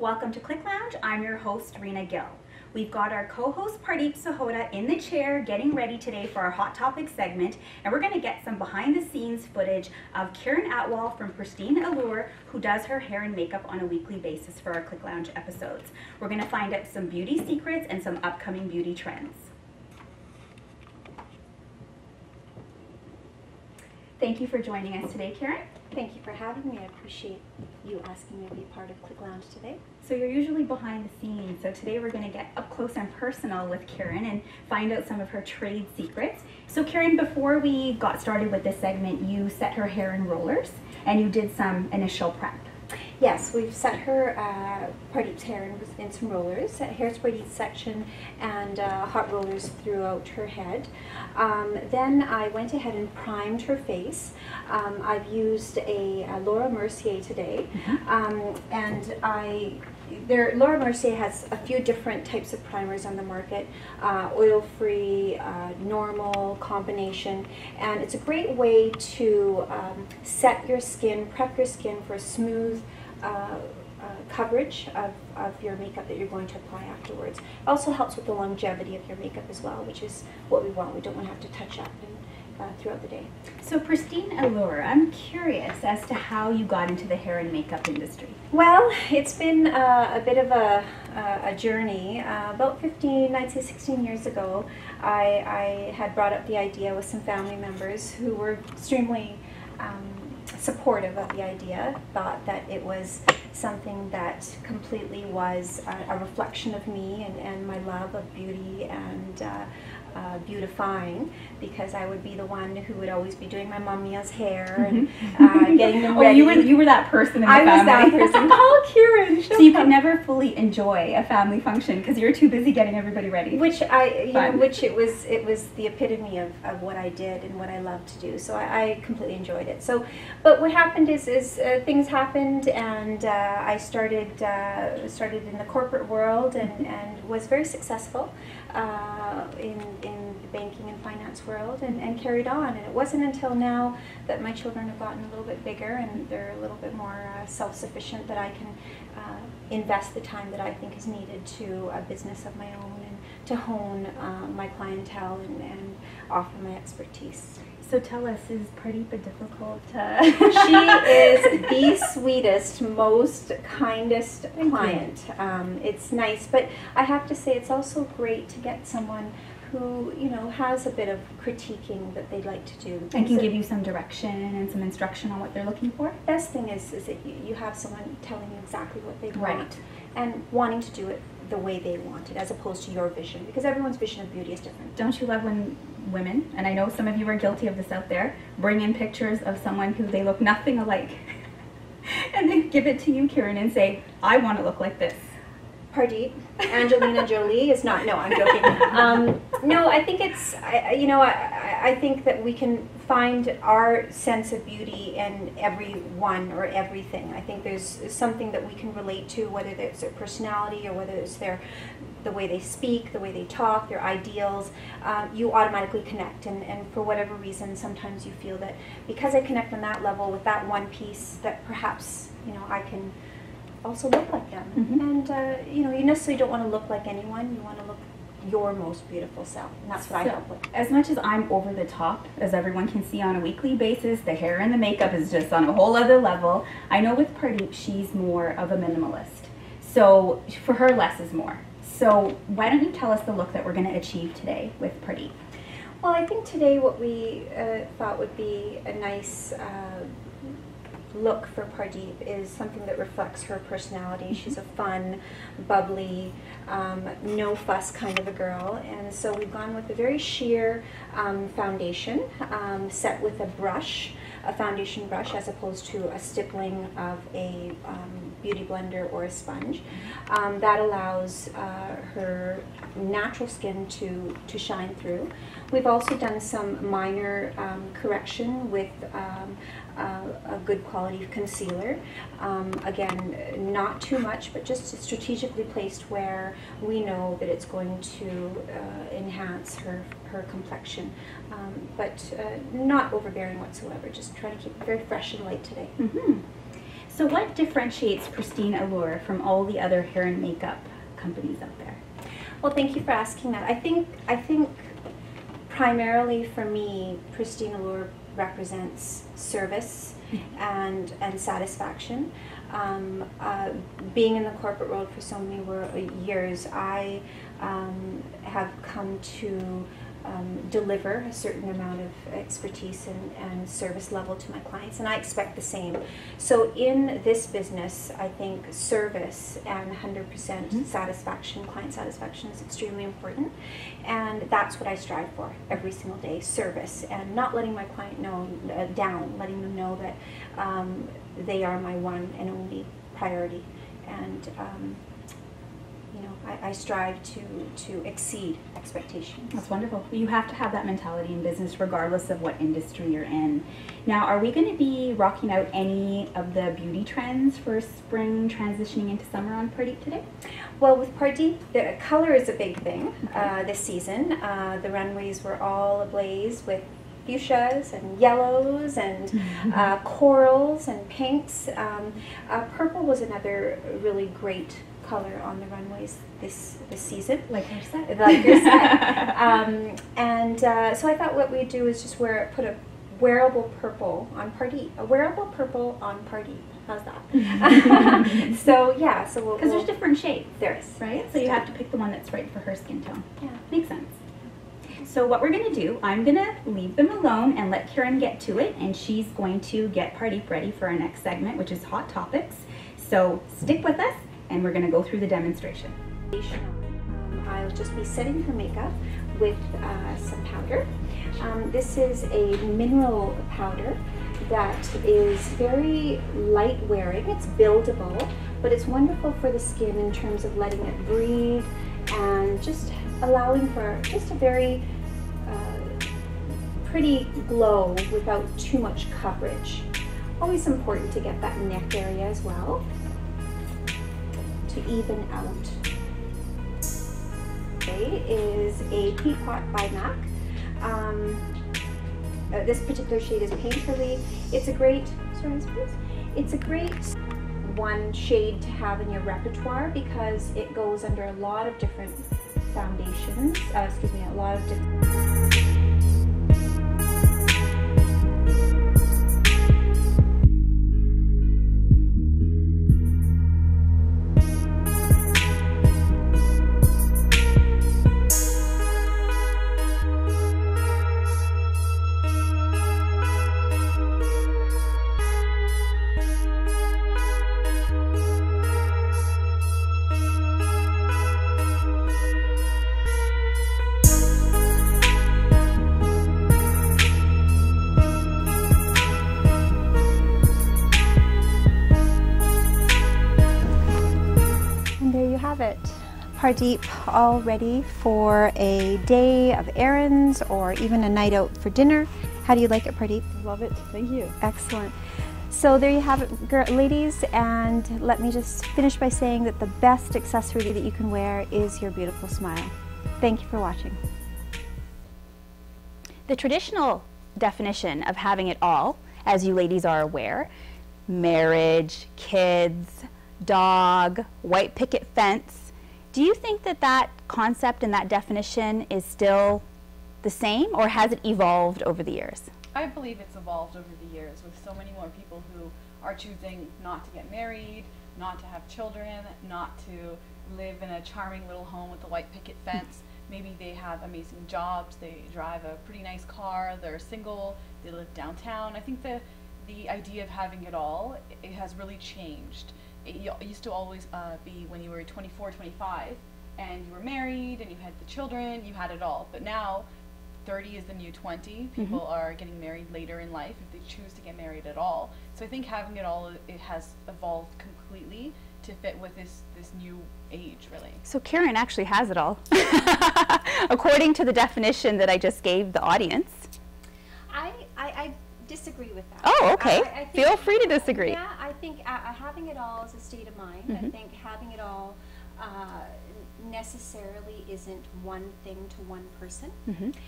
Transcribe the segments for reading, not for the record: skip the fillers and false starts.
Welcome to Click Lounge. I'm your host, Rina Gill. We've got our co-host Pardeep in the chair getting ready today for our Hot Topic segment, and we're going to get some behind the scenes footage of Kiran Atwal from Pristine Allure, who does her hair and makeup on a weekly basis for our Click Lounge episodes. We're going to find out some beauty secrets and some upcoming beauty trends. Thank you for joining us today, Kiran. Thank you for having me. I appreciate you asking me to be part of Click Lounge today. So you're usually behind the scenes, so today we're going to get up close and personal with Kiran and find out some of her trade secrets. So Kiran, before we got started with this segment, you set her hair in rollers and you did some initial prep. Yes, we've set her Pardeep's hair in some rollers, hairsprayed each section, and hot rollers throughout her head. Then I went ahead and primed her face. I've used a Laura Mercier today, and Laura Mercier has a few different types of primers on the market, oil-free, normal, combination, and it's a great way to set your skin, prep your skin for a smooth coverage of your makeup that you're going to apply afterwards. It also helps with the longevity of your makeup as well, which is what we want. We don't want to have to touch up throughout the day. So Pristine Allure, I'm curious as to how you got into the hair and makeup industry. Well, it's been a bit of a journey. About 15, I'd say 16 years ago, I had brought up the idea with some family members who were extremely supportive of the idea, thought that it was something that completely was a reflection of me and my love of beauty and beautifying, because I would be the one who would always be doing my mummia's hair and getting them ready. Oh, you were that person in the family. I was that person. Call Kiran. So you could never fully enjoy a family function because you were too busy getting everybody ready. Which it was the epitome of what I did and what I loved to do. So I completely enjoyed it. So, but what happened is things happened, and I started in the corporate world and was very successful in the banking and finance world, and carried on. And it wasn't until now that my children have gotten a little bit bigger and they're a little bit more self-sufficient that I can invest the time that I think is needed to a business of my own and to hone my clientele and offer my expertise. So tell us, is Pardeep a difficult? She is the sweetest, most kindest client. It's nice, but I have to say it's also great to get someone who has a bit of critiquing that they'd like to do. And can give you some direction and some instruction on what they're looking for? Best thing is that you have someone telling you exactly what they want. Right. And wanting to do it the way they want it, as opposed to your vision, because everyone's vision of beauty is different. Don't you love when women, and I know some of you are guilty of this out there, bring in pictures of someone who they look nothing alike and then give it to you, Kiran, and say, I want to look like this? Pardeep, Angelina Jolie is not. No, I'm joking. No, I think it's. I think that we can find our sense of beauty in everyone or everything. I think there's something that we can relate to, whether it's their personality or whether it's the way they speak, the way they talk, their ideals. You automatically connect, and for whatever reason, sometimes you feel that because I connect on that level with that one piece, that perhaps I can also look like them. And you necessarily don't want to look like anyone. You want to look your most beautiful self, and that's what I help with. As much as I'm over the top, as everyone can see on a weekly basis, the hair and the makeup is just on a whole other level. I know with Pardeep, she's more of a minimalist. So for her, less is more. So why don't you tell us the look that we're going to achieve today with Pardeep? Well, I think today what we thought would be a nice look for Pardeep is something that reflects her personality. She's a fun, bubbly, no fuss kind of a girl, and so we've gone with a very sheer foundation set with a foundation brush, as opposed to a stippling of a beauty blender or a sponge. That allows her natural skin to shine through. We've also done some minor correction with a good quality concealer. Again, not too much, but just strategically placed where we know that it's going to enhance her complexion, but not overbearing whatsoever. Just try to keep it very fresh and light today. So what differentiates Pristine Allure from all the other hair and makeup companies out there? Well, thank you for asking that. I think primarily for me, Pristine Allure represents service and satisfaction. Being in the corporate world for so many years, I have come to deliver a certain amount of expertise and service level to my clients, and I expect the same. So in this business, I think service and 100% satisfaction, client satisfaction, is extremely important, and that's what I strive for every single day: service, and not letting my client know down, letting them know that they are my one and only priority, and you know, I strive to exceed expectations. That's wonderful. You have to have that mentality in business regardless of what industry you're in. Now, are we going to be rocking out any of the beauty trends for spring transitioning into summer on Pardeep today? Well, with Pardeep, the color is a big thing this season. The runways were all ablaze with fuchsias and yellows and corals and pinks. Purple was another really great color on the runways this season. Like your set. Like your set. So I thought what we'd do is just put a wearable purple on Pardeep. A wearable purple on Pardeep. How's that? So yeah, so because there's different shades. There is. Right? So you have to pick the one that's right for her skin tone. Yeah. Makes sense. So what we're going to do, I'm going to leave them alone and let Kiran get to it, and she's going to get Pardeep ready for our next segment, which is Hot Topics. So stick with us, and we're going to go through the demonstration. I'll just be setting her makeup with some powder. This is a mineral powder that is very light wearing. It's buildable, but it's wonderful for the skin in terms of letting it breathe and just allowing for just a very pretty glow without too much coverage. Always important to get that neck area as well to even out. Okay, is a Peapot by MAC. This particular shade is Painterly. It's a great, it's a great one shade to have in your repertoire because it goes under a lot of different foundations, a lot of different... it. Pardeep all ready for a day of errands or even a night out for dinner. How do you like it, Pardeep? Love it, thank you. Excellent. So there you have it, ladies, and let me just finish by saying that the best accessory that you can wear is your beautiful smile. Thank you for watching. The traditional definition of having it all, as you ladies are aware, marriage, kids, dog, white picket fence. Do you think that that concept and that definition is still the same, or has it evolved over the years? I believe it's evolved over the years with so many more people who are choosing not to get married, not to have children, not to live in a charming little home with a white picket fence. Maybe they have amazing jobs, they drive a pretty nice car, they're single, they live downtown. I think the idea of having it all, it has really changed. It used to always be when you were 24, 25, and you were married and you had the children, you had it all. But now, 30 is the new 20. People are getting married later in life if they choose to get married at all. So I think having it all, it has evolved completely to fit with this new age, really. So Kiran actually has it all, according to the definition that I just gave the audience. I disagree with that. Oh, okay. I think, feel free to disagree. Yeah, I think having it all is a state of mind. I think having it all necessarily isn't one thing to one person.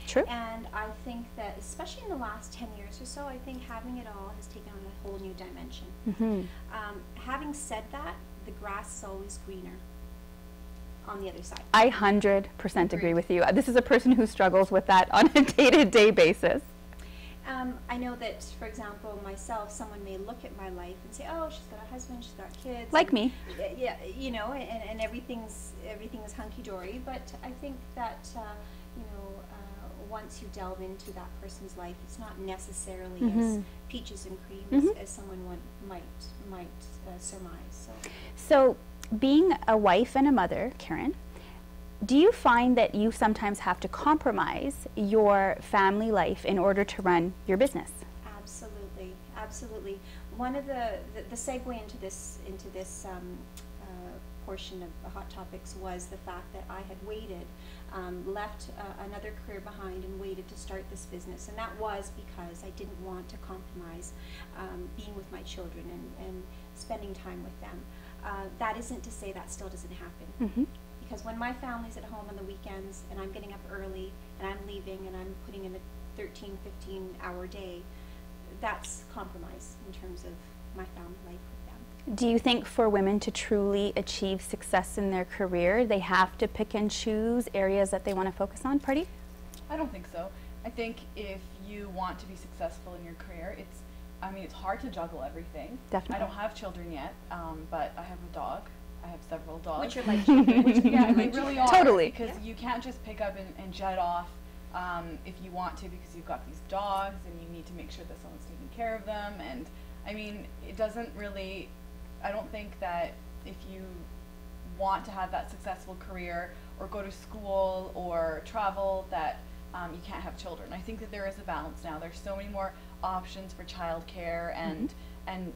True. And I think that, especially in the last 10 years or so, I think having it all has taken on a whole new dimension. Having said that, the grass is always greener on the other side. I 100% agree with you. This is a person who struggles with that on a day-to-day basis. I know that, for example, myself, someone may look at my life and say, "Oh, she's got a husband, she's got kids." Like me. Yeah, you know, and everything's hunky-dory. But I think that, you know, once you delve into that person's life, it's not necessarily as peaches and cream as someone might surmise. So, being a wife and a mother, Kiran, do you find that you sometimes have to compromise your family life in order to run your business? Absolutely, absolutely. One of the segue into this portion of the Hot Topics was the fact that I had waited, left another career behind and waited to start this business, and that was because I didn't want to compromise being with my children and spending time with them. That isn't to say that still doesn't happen. Because when my family's at home on the weekends and I'm getting up early and I'm leaving and I'm putting in a 13, 15-hour day, that's compromise in terms of my family life with them. Do you think for women to truly achieve success in their career, they have to pick and choose areas that they want to focus on, Pardeep? I don't think so. I think if you want to be successful in your career, it's hard to juggle everything. Definitely. I don't have children yet, but I have a dog. I have several dogs. Which are like children. Yeah, they really are. Totally. Because you can't just pick up and jet off if you want to, because you've got these dogs and you need to make sure that someone's taking care of them. And I mean, it doesn't really, I don't think that if you want to have that successful career or go to school or travel that you can't have children. I think that there is a balance now. There's so many more options for childcare and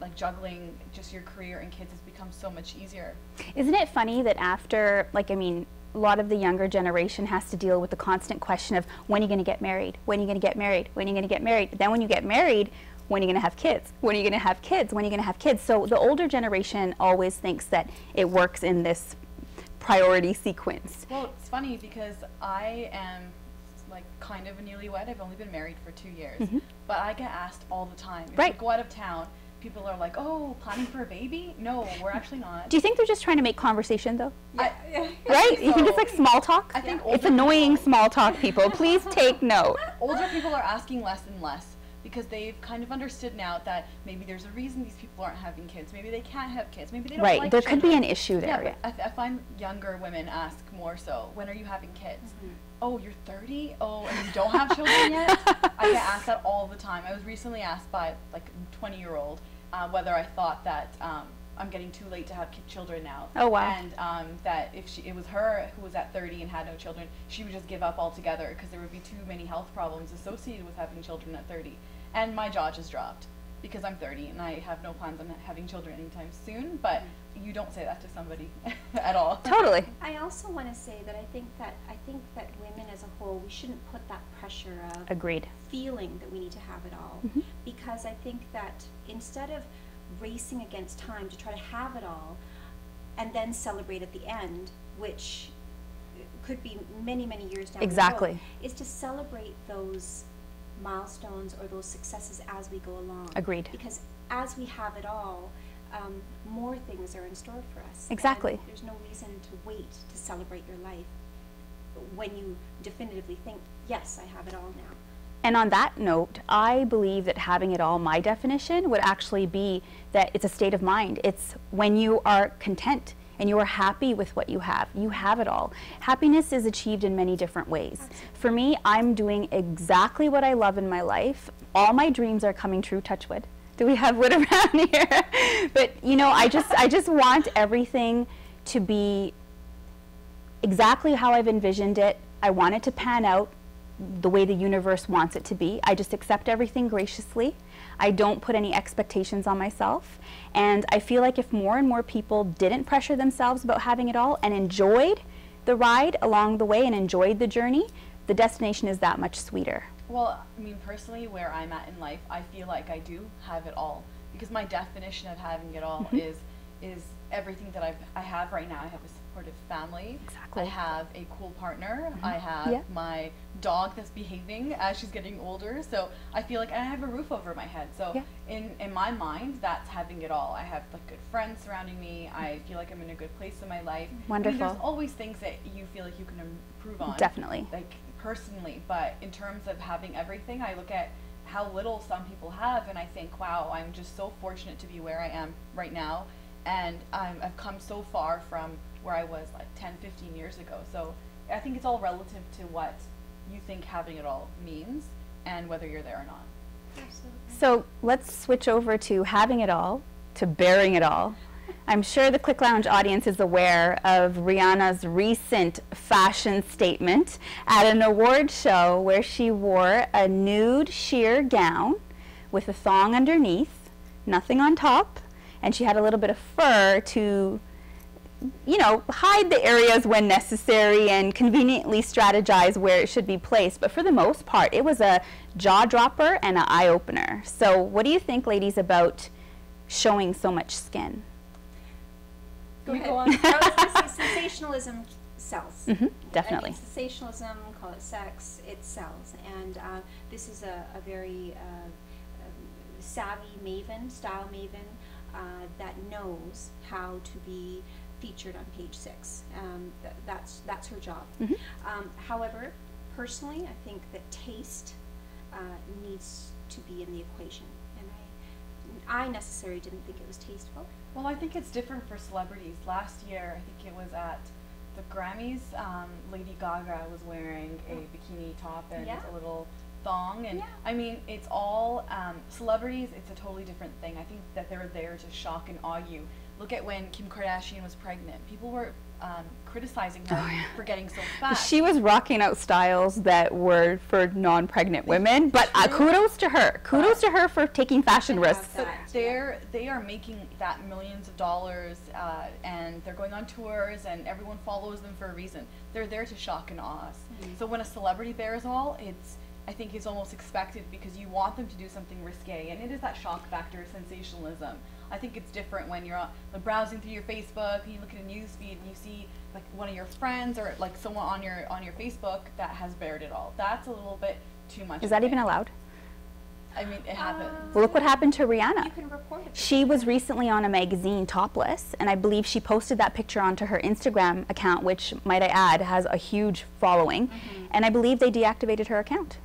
like juggling just your career and kids has become so much easier. Isn't it funny that after, like, I mean, a lot of the younger generation has to deal with the constant question of when are you going to get married? When are you going to get married? When are you going to get married? But then when you get married, when are you going to have kids? When are you going to have kids? When are you going to have kids? So the older generation always thinks that it works in this priority sequence. Well, it's funny because I am like kind of a newlywed. I've only been married for 2 years, but I get asked all the time. If I go out of town, people are like, "Oh, planning for a baby?" No, we're actually not. Do you think they're just trying to make conversation, though? Yeah. Right? You think it's like small talk? I think it's annoying small talk, people. Please take note. Older people are asking less and less because they've kind of understood now that maybe there's a reason these people aren't having kids. Maybe they can't have kids. Maybe they don't like there children. could be an issue there. Yeah, but I find younger women ask more so, "When are you having kids?" "Oh, you're 30? Oh, and you don't have children yet?" I get asked that all the time. I was recently asked by like a 20-year-old whether I thought that I'm getting too late to have children now. Oh, wow. And that if it was her who was at 30 and had no children, she would just give up altogether because there would be too many health problems associated with having children at 30. And my jaw just dropped because I'm 30 and I have no plans on having children anytime soon, but you don't say that to somebody at all. Totally. I also want to say that I think that women as a whole, we shouldn't put that pressure of Agreed. feeling that we need to have it all, because I think that instead of racing against time to try to have it all and then celebrate at the end, which could be many, many years down the road, is to celebrate those milestones or those successes as we go along. Agreed. Because as we have it all, more things are in store for us. Exactly. And there's no reason to wait to celebrate your life when you definitively think, yes, I have it all now. And on that note, I believe that having it all, my definition, would actually be that it's a state of mind. It's when you are content and you are happy with what you have it all. Happiness is achieved in many different ways. Absolutely. For me, I'm doing exactly what I love in my life. All my dreams are coming true, touch wood. Do we have wood around here? But you know, I just want everything to be exactly how I've envisioned it. I want it to pan out the way the universe wants it to be. I just accept everything graciously. I don't put any expectations on myself. And I feel like if more and more people didn't pressure themselves about having it all and enjoyed the ride along the way and enjoyed the journey, the destination is that much sweeter. Well, I mean, personally, where I'm at in life, I feel like I do have it all. Because my definition of having it all is everything that I have right now. I have a supportive family. Exactly. I have a cool partner. I have my dog that's behaving as she's getting older. So I feel like I have a roof over my head. So in my mind, that's having it all. I have like good friends surrounding me. I feel like I'm in a good place in my life. Wonderful. I mean, there's always things that you feel like you can improve on. Definitely. Like personally, but in terms of having everything, I look at how little some people have, and I think, wow, I'm just so fortunate to be where I am right now, and I've come so far from where I was like 10, 15 years ago. So I think it's all relative to what you think having it all means and whether you're there or not. Absolutely. So let's switch over to having it all, to bearing it all. I'm sure the Click Lounge audience is aware of Rihanna's recent fashion statement at an award show where she wore a nude sheer gown with a thong underneath, nothing on top, and she had a little bit of fur to, you know, hide the areas when necessary and conveniently strategize where it should be placed. But for the most part, it was a jaw dropper and an eye opener. So what do you think, ladies, about showing so much skin? Go ahead. Sensationalism sells. Definitely. I mean, sensationalism, call it sex, it sells. And this is a very savvy maven, style maven, that knows how to be featured on page 6. That's her job. However, personally, I think that taste needs to be in the equation. And I necessarily didn't think it was tasteful. Well, I think it's different for celebrities. Last year, I think it was at the Grammys, Lady Gaga was wearing a bikini top and a little thong. And I mean, it's all, celebrities, it's a totally different thing. I think that they're there to shock and awe you. Look at when Kim Kardashian was pregnant. People were criticizing her for getting so fat. She was rocking out styles that were for non-pregnant women, but kudos to her. Kudos to her for taking fashion risks. But they are making that millions of dollars, and they're going on tours, and everyone follows them for a reason. They're there to shock and awe us. So when a celebrity bears all, I think it's almost expected because you want them to do something risque, and it is that shock factor, sensationalism. I think it's different when you're browsing through your Facebook and you look at a news feed and you see like one of your friends or like someone on your Facebook that has bared it all. That's a little bit too much. Is that even allowed? I mean, it happens. Well, look what happened to Rihanna. You can report it. She was recently on a magazine topless, and I believe she posted that picture onto her Instagram account, which, might I add, has a huge following, and I believe they deactivated her account.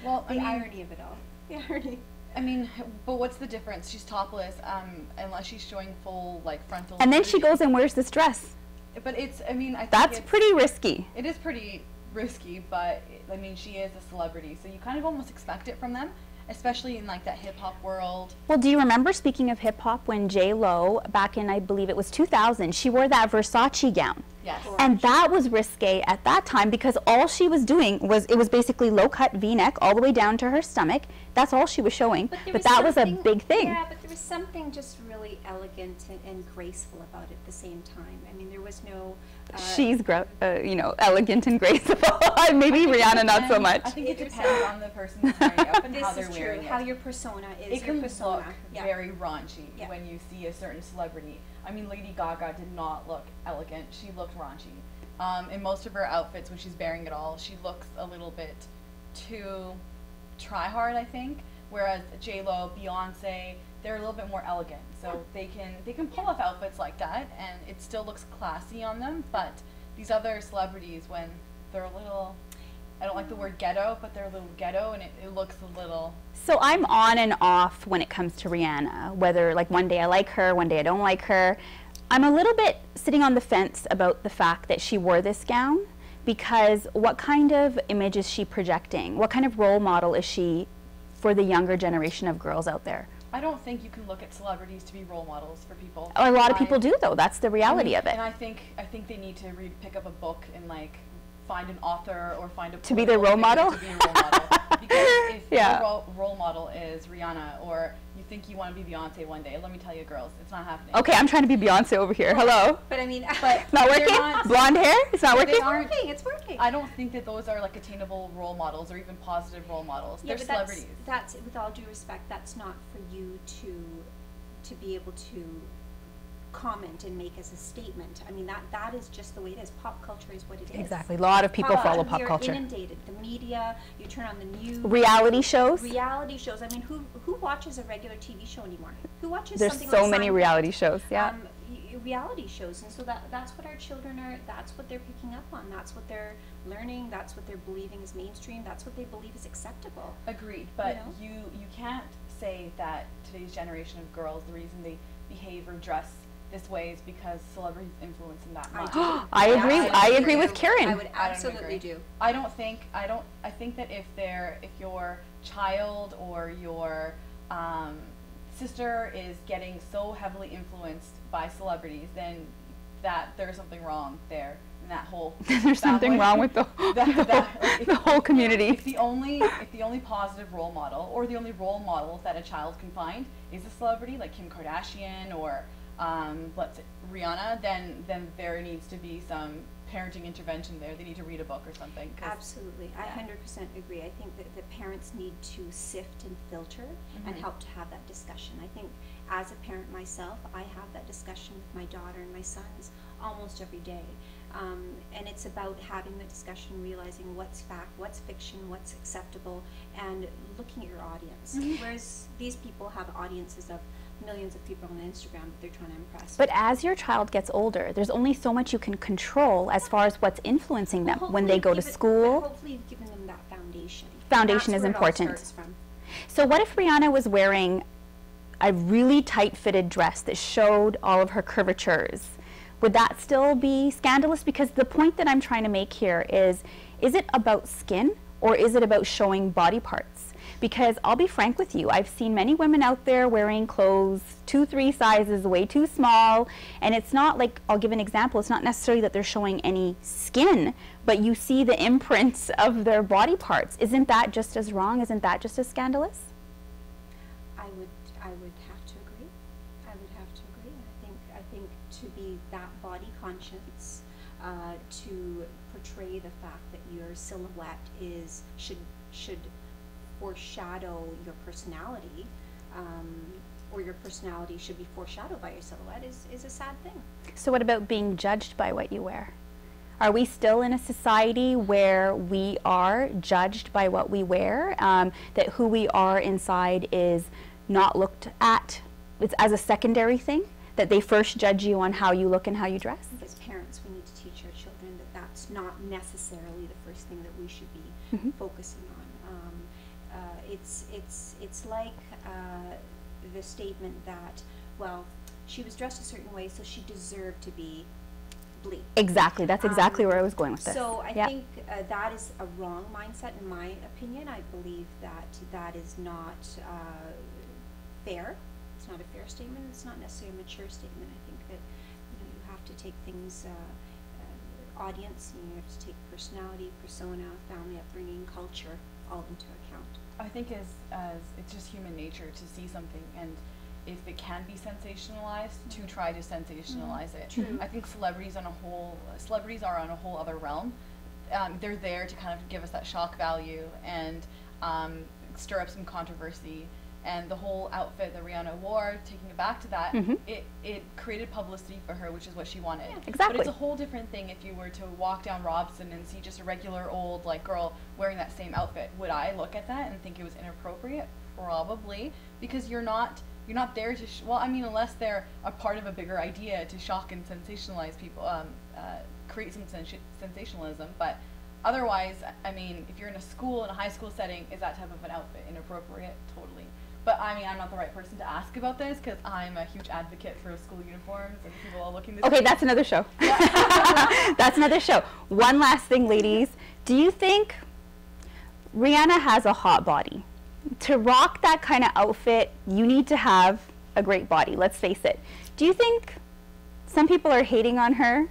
Well, The irony of it all. The irony. I mean, but what's the difference? She's topless, unless she's showing full, like, frontal. And then she goes and wears this dress. But it's, I mean, I think that's pretty risky. It is pretty risky, but, I mean, she is a celebrity, so you kind of almost expect it from them, especially in, like, that hip-hop world. Well, do you remember, speaking of hip-hop, when J-Lo, back in, I believe it was 2000, she wore that Versace gown? Yes. And that was risque at that time because all she was doing was, it was basically low-cut V-neck all the way down to her stomach. That's all she was showing. But that was a big thing. Yeah, but there was something just really elegant and graceful about it at the same time. I mean, there was no... She's, you know, elegant and graceful. Maybe Rihanna not so much. I think it depends on the person who's wearing it up and how they're wearing it. How your persona is. It can persona. look very raunchy when you see a certain celebrity. I mean, Lady Gaga did not look elegant. She looked raunchy. In most of her outfits, when she's bearing it all, she looks a little bit too try-hard, I think. Whereas J-Lo, Beyonce, they're a little bit more elegant. So they can pull off outfits like that, and it still looks classy on them. But these other celebrities, when they're a little... I don't like the word ghetto, but they're a little ghetto, and it looks a little... So I'm on and off when it comes to Rihanna, whether like one day I like her, one day I don't like her. I'm a little bit sitting on the fence about the fact that she wore this gown, because what kind of image is she projecting? What kind of role model is she for the younger generation of girls out there? I don't think you can look at celebrities to be role models for people. A lot of people do, though. That's the reality of it. And I think they need to pick up a book and like find an author or find a to be their role model. To be a role model. Because if your role model is Rihanna, or you think you want to be Beyonce one day, let me tell you, girls, it's not happening. Okay, I'm trying to be Beyonce over here. Hello. But I mean, it's not working. Blonde hair. It's not working. It's working. I don't think that those are like attainable role models or even positive role models. Yeah, They're but celebrities. That's with all due respect, that's not for you to be able to comment and make as a statement. I mean, that is just the way it is. Pop culture is what it is. Exactly. A lot of people follow pop culture. You're inundated. The media, you turn on the news. Reality shows? Reality shows. I mean, who watches a regular TV show anymore? Who watches There's something so like many reality shows, yeah. Reality shows, and so that's what our children are, that's what they're picking up on, that's what they're learning, that's what they're believing is mainstream, that's what they believe is acceptable. Agreed, but you can't say that today's generation of girls, the reason they behave or dress this way is because celebrities influence them that much. I agree with Kiran. I would absolutely do. I think that if your child or your sister is getting so heavily influenced by celebrities, then that there's something wrong there in that whole there's something wrong with the whole community. If the only positive role model or the only role model that a child can find is a celebrity like Kim Kardashian or let's say Rihanna, then there needs to be some parenting intervention there. They need to read a book or something. Absolutely. I 100% agree. I think that the parents need to sift and filter and help to have that discussion. I think as a parent myself, I have that discussion with my daughter and my sons almost every day. And it's about having the discussion, realizing what's fact, what's fiction, what's acceptable, and looking at your audience. Whereas these people have audiences of millions of people on Instagram that they're trying to impress. But as your child gets older, there's only so much you can control as far as what's influencing them when they go to school. Hopefully you've given them that foundation. Foundation is important. So what if Rihanna was wearing a really tight-fitted dress that showed all of her curvatures? Would that still be scandalous? Because the point that I'm trying to make here is it about skin or is it about showing body parts? Because I'll be frank with you, I've seen many women out there wearing clothes 2-3 sizes way too small, and it's not like, I'll give an example, it's not necessarily that they're showing any skin, but you see the imprints of their body parts. Isn't that just as wrong? Isn't that just as scandalous? I would have to agree. I would have to agree. I think to be that body conscious, to portray the fact that your silhouette should foreshadow your personality, or your personality should be foreshadowed by your silhouette is a sad thing. So what about being judged by what you wear? Are we still in a society where we are judged by what we wear, that who we are inside is not looked at, it's as a secondary thing, that they first judge you on how you look and how you dress? As parents, we need to teach our children that that's not necessarily the first thing that we should be focusing on. It's like the statement that, well, she was dressed a certain way, so she deserved to be bleak. Exactly. That's exactly where I was going with this. So I think that is a wrong mindset, in my opinion. I believe that is not fair. It's not a fair statement. It's not necessarily a mature statement. I think that you have to take things, audience, and you have to take personality, persona, family upbringing, culture, all into account. I think as it's just human nature to see something, and if it can be sensationalized, to try to sensationalize it. True. I think celebrities are on a whole other realm. They're there to kind of give us that shock value and stir up some controversy. And the whole outfit that Rihanna wore, taking it back to that, it created publicity for her, which is what she wanted. Yeah, exactly. But it's a whole different thing if you were to walk down Robson and see just a regular old girl wearing that same outfit. Would I look at that and think it was inappropriate? Probably, because you're not there to well, I mean, unless they're a part of a bigger idea to shock and sensationalize people, create some sensationalism. But otherwise, I mean, if you're in a high school setting, is that type of an outfit inappropriate? Totally. But I mean, I'm not the right person to ask about this because I'm a huge advocate for school uniforms and people are looking this way. That's another show. That's another show. One last thing, ladies. Do you think Rihanna has a hot body? To rock that kind of outfit, you need to have a great body, let's face it. Do you think some people are hating on her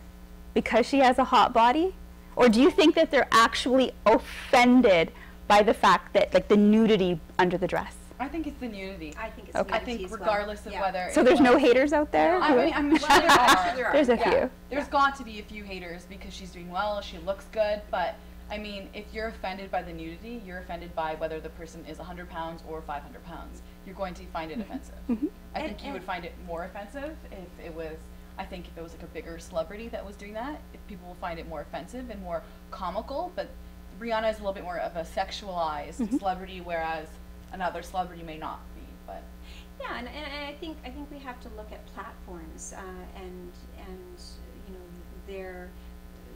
because she has a hot body? Or do you think that they're actually offended by the fact that, like, the nudity under the dress? I think it's the nudity. I think it's okay. I think regardless of whether... So there's no haters out there? I mean, I'm sure there are. There's a few. There's got to be a few haters because she's doing well, she looks good, but I mean, if you're offended by the nudity, you're offended by whether the person is 100 pounds or 500 pounds. You're going to find it offensive. I think you would find it more offensive if it was, I think if it was like a bigger celebrity that was doing that, if people will find it more offensive and more comical, but Rihanna is a little bit more of a sexualized celebrity, whereas another celebrity may not be, but. Yeah, and I think we have to look at platforms and you know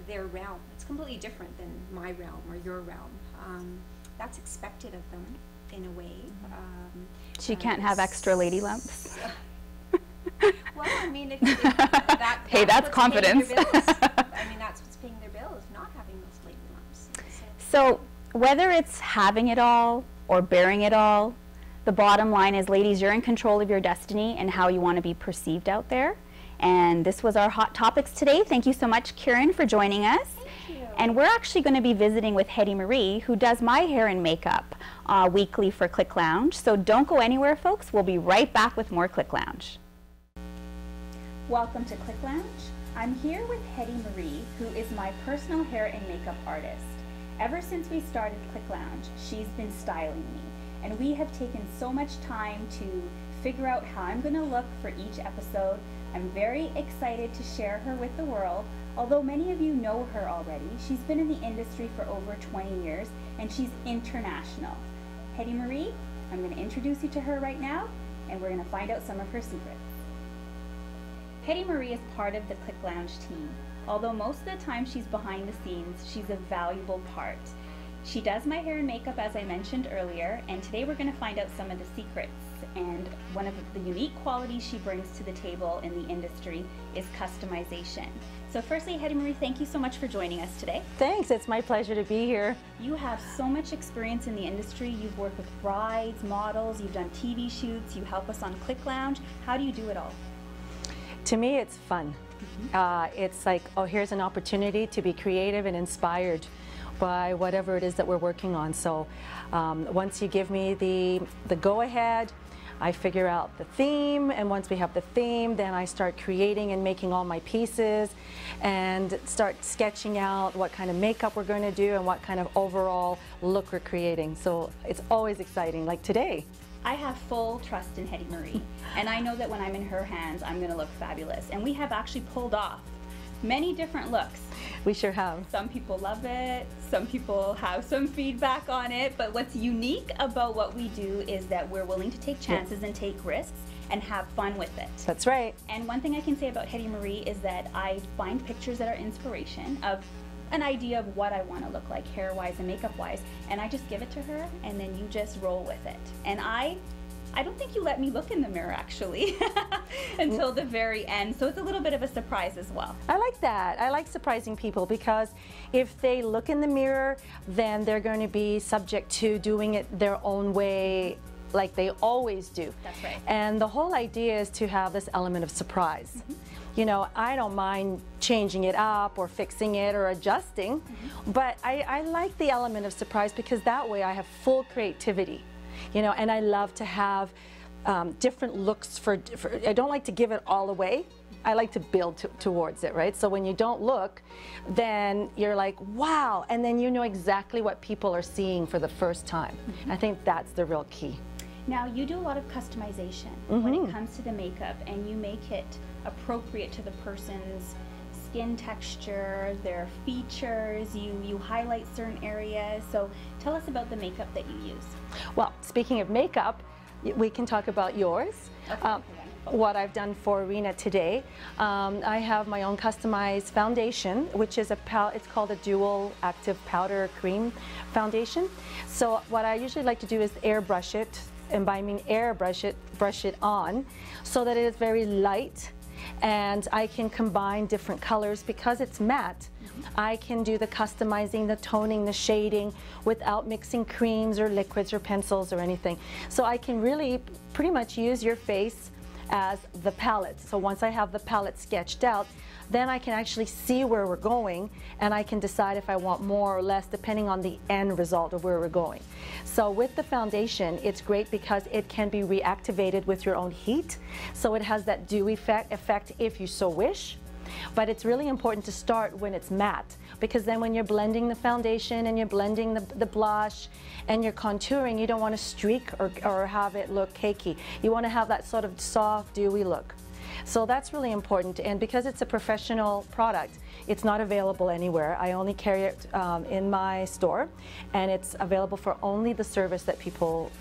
their realm. It's completely different than my realm or your realm. That's expected of them in a way. She can't have extra lady lumps. Well, I mean, if that, hey, that's confidence. I mean, that's what's paying their bills, not having those lady lumps. So whether it's having it all or bearing it all, the bottom line is, ladies, you're in control of your destiny and how you want to be perceived out there. And this was our Hot Topics today. Thank you so much, Kiran, for joining us. Thank you. And we're actually going to be visiting with Hedy Marie, who does my hair and makeup weekly for Click Lounge. So don't go anywhere, folks. We'll be right back with more Click Lounge. Welcome to Click Lounge. I'm here with Hedy Marie, who is my personal hair and makeup artist. Ever since we started Click Lounge, she's been styling me, and we have taken so much time to figure out how I'm going to look for each episode. I'm very excited to share her with the world. Although many of you know her already, she's been in the industry for over 20 years, and she's international. Hedy Marie, I'm going to introduce you to her right now, and we're going to find out some of her secrets. Hedy Marie is part of the Click Lounge team. Although most of the time she's behind the scenes, she's a valuable part. She does my hair and makeup, as I mentioned earlier, and today we're going to find out some of the secrets. And one of the unique qualities she brings to the table in the industry is customization. So firstly, Hedy Marie, thank you so much for joining us today. Thanks, it's my pleasure to be here. You have so much experience in the industry. You've worked with brides, models, you've done TV shoots, you help us on Click Lounge. How do you do it all? To me, it's fun. It's like, oh, here's an opportunity to be creative and inspired by whatever it is that we're working on. So once you give me the go-ahead, I figure out the theme, and once we have the theme, then I start creating and making all my pieces and start sketching out what kind of makeup we're going to do and what kind of overall look we're creating. So it's always exciting, like today. I have full trust in Hedy Marie, and I know that when I'm in her hands, I'm going to look fabulous. And we have actually pulled off many different looks. We sure have. Some people love it, some people have some feedback on it, but what's unique about what we do is that we're willing to take chances and take risks and have fun with it. That's right. And one thing I can say about Hedy Marie is that I find pictures that are inspiration of an idea of what I want to look like hair-wise and makeup-wise, and I just give it to her, and then you just roll with it. And I don't think you let me look in the mirror, actually, until the very end, so it's a little bit of a surprise as well. I like that. I like surprising people, because if they look in the mirror, then they're going to be subject to doing it their own way, like they always do. That's right. And the whole idea is to have this element of surprise. You know, I don't mind changing it up or fixing it or adjusting, but I like the element of surprise, because that way I have full creativity, you know, and I love to have different looks for I don't like to give it all away. I like to build towards it, right? So when you don't look, then you're like, wow, and then you know exactly what people are seeing for the first time. I think that's the real key. Now, you do a lot of customization when it comes to the makeup, and you make it appropriate to the person's skin texture, their features, you highlight certain areas. So tell us about the makeup that you use. Well, speaking of makeup, we can talk about yours. Okay. What I've done for Rina today, I have my own customized foundation, which is it's called a dual active powder cream foundation. So what I usually like to do is airbrush it, and by I mean airbrush it, brush it on, so that it is very light, and I can combine different colors. Because it's matte, I can do the customizing, the toning, the shading without mixing creams or liquids or pencils or anything. So I can really pretty much use your face as the palette. So once I have the palette sketched out, then I can actually see where we're going, and I can decide if I want more or less depending on the end result of where we're going. So with the foundation, it's great because it can be reactivated with your own heat. So it has that dewy effect if you so wish. But it's really important to start when it's matte, because then when you're blending the foundation and you're blending the blush and you're contouring, you don't want to streak or have it look cakey. You want to have that sort of soft, dewy look. So that's really important, and because it's a professional product, it's not available anywhere. I only carry it in my store, and it's available for only the service that people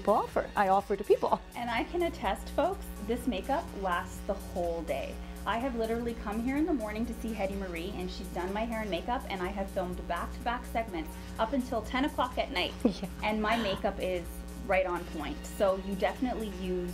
offer. I offer to people. And I can attest, folks, this makeup lasts the whole day. I have literally come here in the morning to see Hedy Marie, and she's done my hair and makeup, and I have filmed back-to-back segments up until 10 o'clock at night. Yeah. And my makeup is right on point. So you definitely use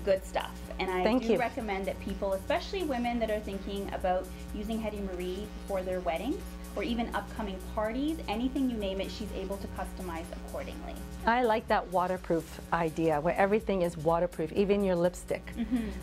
good stuff. And I do recommend that people, especially women that are thinking about using Hedy Marie for their weddings or even upcoming parties, anything you name it, she's able to customize accordingly. I like that waterproof idea where everything is waterproof, even your lipstick.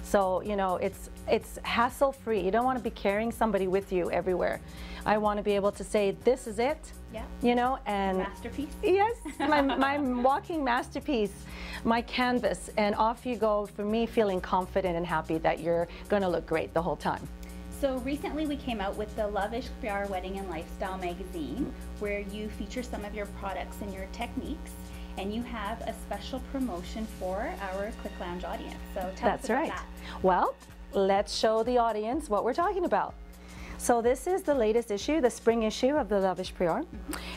So, you know, it's hassle-free. You don't want to be carrying somebody with you everywhere. I want to be able to say, this is it, you know, and masterpiece. Yes, my walking masterpiece, my canvas, and off you go, for me feeling confident and happy that you're going to look great the whole time. So recently we came out with the Lovish PR Wedding and Lifestyle magazine, where you feature some of your products and your techniques, and you have a special promotion for our Click Lounge audience. So tell us about that. Well, let's show the audience what we're talking about. So this is the latest issue, the spring issue of the Lovish PR.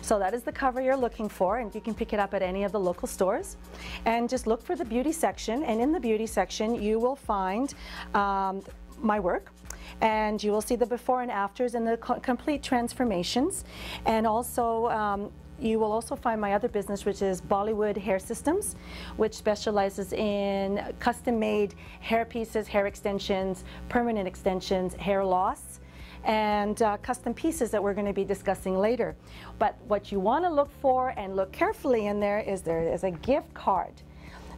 So that is the cover you're looking for, and you can pick it up at any of the local stores. And just look for the beauty section, and in the beauty section you will find my work. And you will see the before and afters and the complete transformations. And also, you will also find my other business, which is Bollywood Hair Systems, which specializes in custom-made hair pieces, hair extensions, permanent extensions, hair loss, and custom pieces that we're going to be discussing later. But what you want to look for and look carefully in there is a gift card.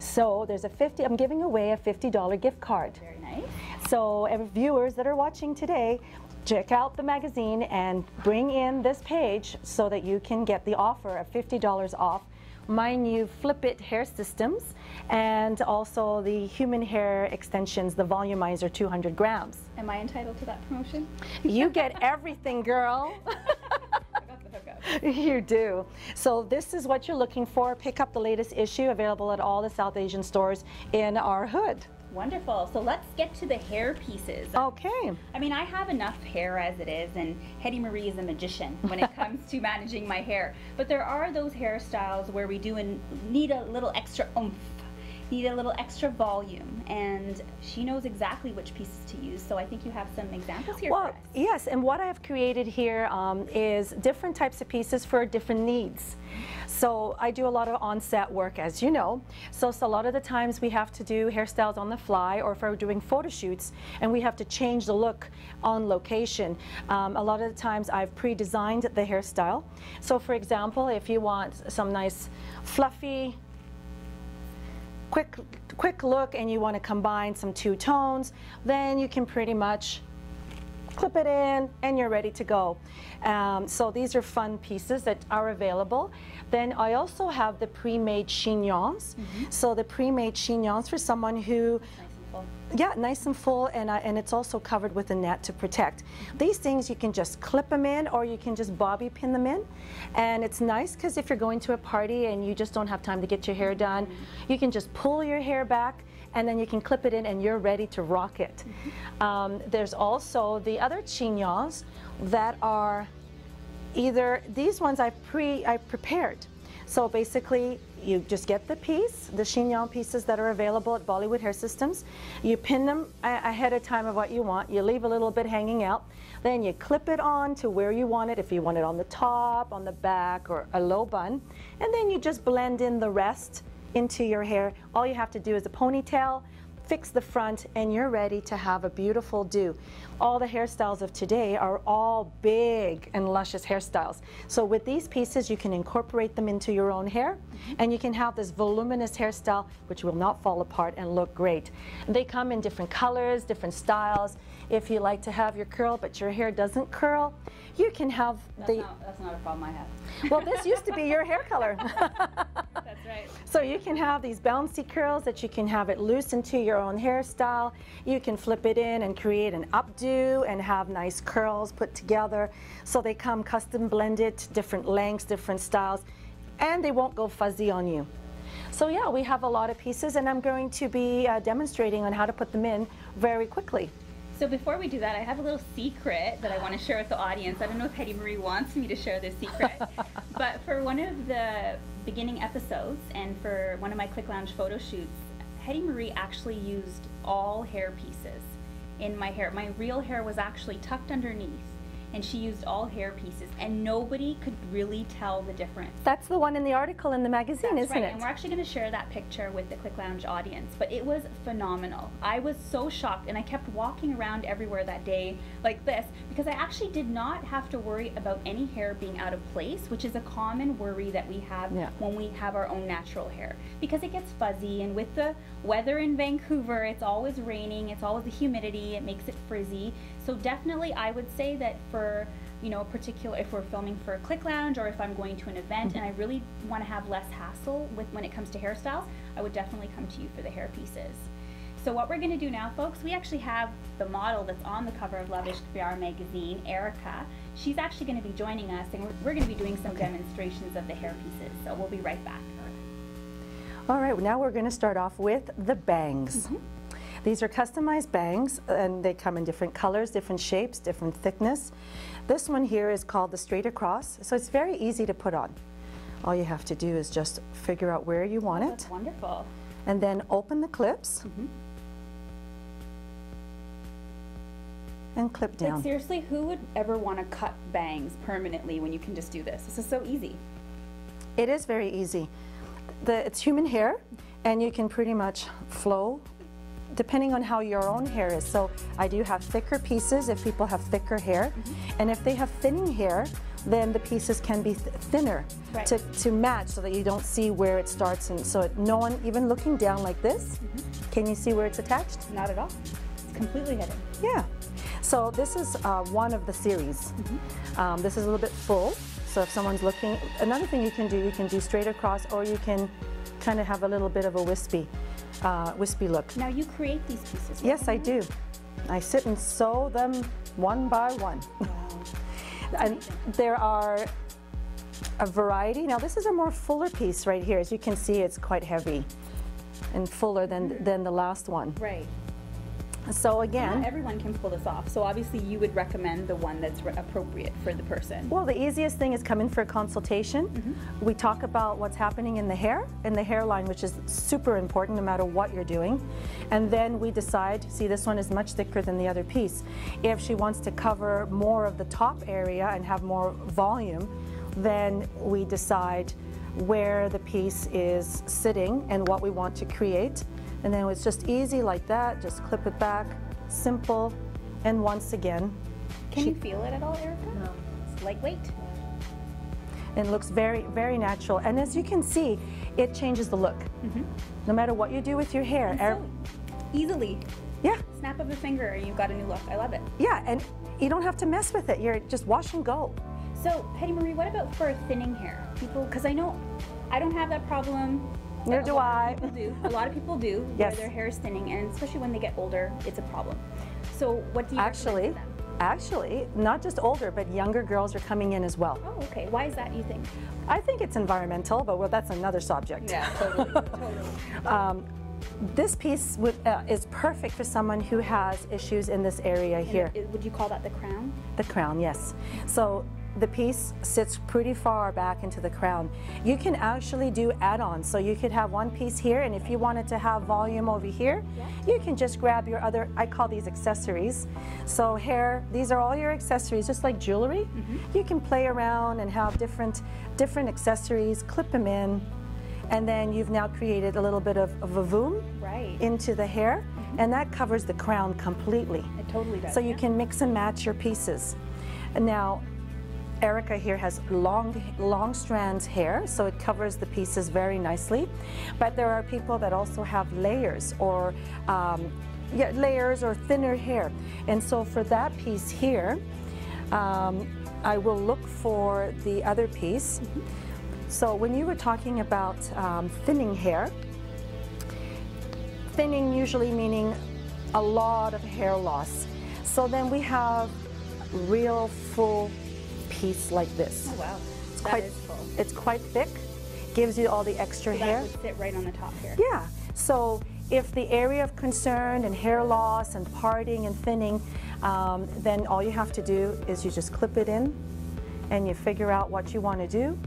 So there's I'm giving away a $50 gift card. Very nice. So viewers that are watching today, check out the magazine and bring in this page so that you can get the offer of $50 off my new Flip It hair systems, and also the human hair extensions, the volumizer 200 grams. Am I entitled to that promotion? You get everything, girl. I got the hookup. You do. So this is what you're looking for. Pick up the latest issue, available at all the South Asian stores in our hood. Wonderful. So let's get to the hair pieces. Okay. I mean, I have enough hair as it is, and Hedy Marie is a magician when it comes to managing my hair. But there are those hairstyles where we do need a little extra oomph, need a little extra volume, and she knows exactly which pieces to use. So I think you have some examples here for us. Yes, and what I have created here is different types of pieces for different needs. So I do a lot of on-set work, as you know. So a lot of the times we have to do hairstyles on the fly, or if we're doing photo shoots and we have to change the look on location. A lot of the times I've pre-designed the hairstyle. So for example, if you want some nice fluffy, quick look and you want to combine some two tones, then you can pretty much clip it in and you're ready to go. So these are fun pieces that are available. Then I also have the pre-made chignons. So the pre-made chignons for someone who nice and full, and it's also covered with a net to protect. These things you can just clip them in, or you can just bobby pin them in, and it's nice because if you're going to a party and you just don't have time to get your hair done, you can just pull your hair back and then you can clip it in and you're ready to rock it. There's also the other chignons that are either, these ones I prepared. So basically, you just get the piece, the chignon pieces that are available at Bollywood Hair Systems. You pin them ahead of time of what you want. You leave a little bit hanging out. Then you clip it on to where you want it, if you want it on the top, on the back, or a low bun. And then you just blend in the rest into your hair. All you have to do is a ponytail, fix the front, and you're ready to have a beautiful do. All the hairstyles of today are all big and luscious hairstyles. So with these pieces, you can incorporate them into your own hair, and you can have this voluminous hairstyle which will not fall apart and look great. They come in different colors, different styles. If you like to have your curl but your hair doesn't curl, you can have that's not a problem I have. Well, this used to be your hair color. That's right. So you can have these bouncy curls that you can have it loose into your own hairstyle. You can flip it in and create an updo and have nice curls put together. So they come custom blended, different lengths, different styles, and they won't go fuzzy on you. So yeah, we have a lot of pieces, and I'm going to be demonstrating on how to put them in very quickly. So before we do that, I have a little secret that I want to share with the audience. I don't know if Hedy Marie wants me to share this secret, but for one of the beginning episodes and for one of my Click Lounge photo shoots, Hedy Marie actually used all hair pieces in my hair. My real hair was actually tucked underneath, and she used all hair pieces, and nobody could really tell the difference. That's the one in the article in the magazine, That's isn't right. it? And we're actually going to share that picture with the Click Lounge audience, but it was phenomenal. I was so shocked, and I kept walking around everywhere that day like this because I actually did not have to worry about any hair being out of place, which is a common worry that we have when we have our own natural hair, because it gets fuzzy, and with the weather in Vancouver, it's always raining, it's always the humidity, it makes it frizzy. So definitely I would say that for, you know, particular, if we're filming for a Click Lounge or if I'm going to an event and I really want to have less hassle with when it comes to hairstyles, I would definitely come to you for the hair pieces. So what we're going to do now, folks, we actually have the model that's on the cover of Love Ishq Pyar magazine, Ericka. She's actually going to be joining us, and we're going to be doing some demonstrations of the hair pieces. So we'll be right back. All right, now we're going to start off with the bangs. These are customized bangs, and they come in different colors, different shapes, different thickness. This one here is called the straight across, so it's very easy to put on. All you have to do is just figure out where you want it. That's wonderful. And then open the clips and clip down. Like seriously, who would ever want to cut bangs permanently when you can just do this? This is so easy. It is very easy. It's human hair, and you can pretty much flow depending on how your own hair is. So I do have thicker pieces if people have thicker hair, and if they have thinning hair, then the pieces can be thinner to match, so that you don't see where it starts, and so no one, even looking down like this, can you see where it's attached? Not at all. It's completely hidden. Yeah. So this is one of the series. This is a little bit full, so if someone's looking, another thing you can do straight across, or you can kind of have a little bit of a wispy look. Now you create these pieces, right? Yes, I do. I sit and sew them one by one. And there are a variety. Now this is a more fuller piece right here. As you can see, it's quite heavy and fuller than the last one. Right. So again, not everyone can pull this off. So obviously you would recommend the one that's appropriate for the person. Well, the easiest thing is come in for a consultation. We talk about what's happening in the hair, in the hairline, which is super important no matter what you're doing. And then we decide, see, this one is much thicker than the other piece. If she wants to cover more of the top area and have more volume, then we decide where the piece is sitting and what we want to create. And then it's just easy like that, just clip it back, simple, and once again. Can you feel it at all, Ericka? No. It's lightweight. And it looks very, very natural. And as you can see, it changes the look. No matter what you do with your hair. So easily. Yeah. Snap of a finger and you've got a new look. I love it. Yeah, and you don't have to mess with it. You're just wash and go. So, Hedy Marie, what about for thinning hair? People, because I know I don't have that problem. Neither do I. A lot of people do, Yes. where their hair is thinning, and especially when they get older, it's a problem. So what do you recommend for them? Actually, not just older, but younger girls are coming in as well. Oh, okay. Why is that, you think? I think it's environmental, but well, that's another subject. Yeah, totally, totally. This piece is perfect for someone who has issues in this area here. Would you call that the crown? The crown, yes. So the piece sits pretty far back into the crown. You can actually do add-ons. So you could have one piece here, and if you wanted to have volume over here, you can just grab your other, I call these accessories. So hair, these are all your accessories, just like jewelry. You can play around and have different accessories, clip them in, and then you've now created a little bit of a voom into the hair, and that covers the crown completely. It totally does. So you can mix and match your pieces. And now, Ericka here has long strands hair, so it covers the pieces very nicely. But there are people that also have layers or layers or thinner hair. And so for that piece here, I will look for the other piece. So when you were talking about thinning hair thinning usually meaning a lot of hair loss. So then we have real full piece like this. Oh wow, It's that quite, is full. it's quite thick, gives you all the extra So hair. that would sit right on the top here. Yeah, so if the area of concern and hair loss and parting and thinning, then all you have to do is you just clip it in and you figure out what you want to do,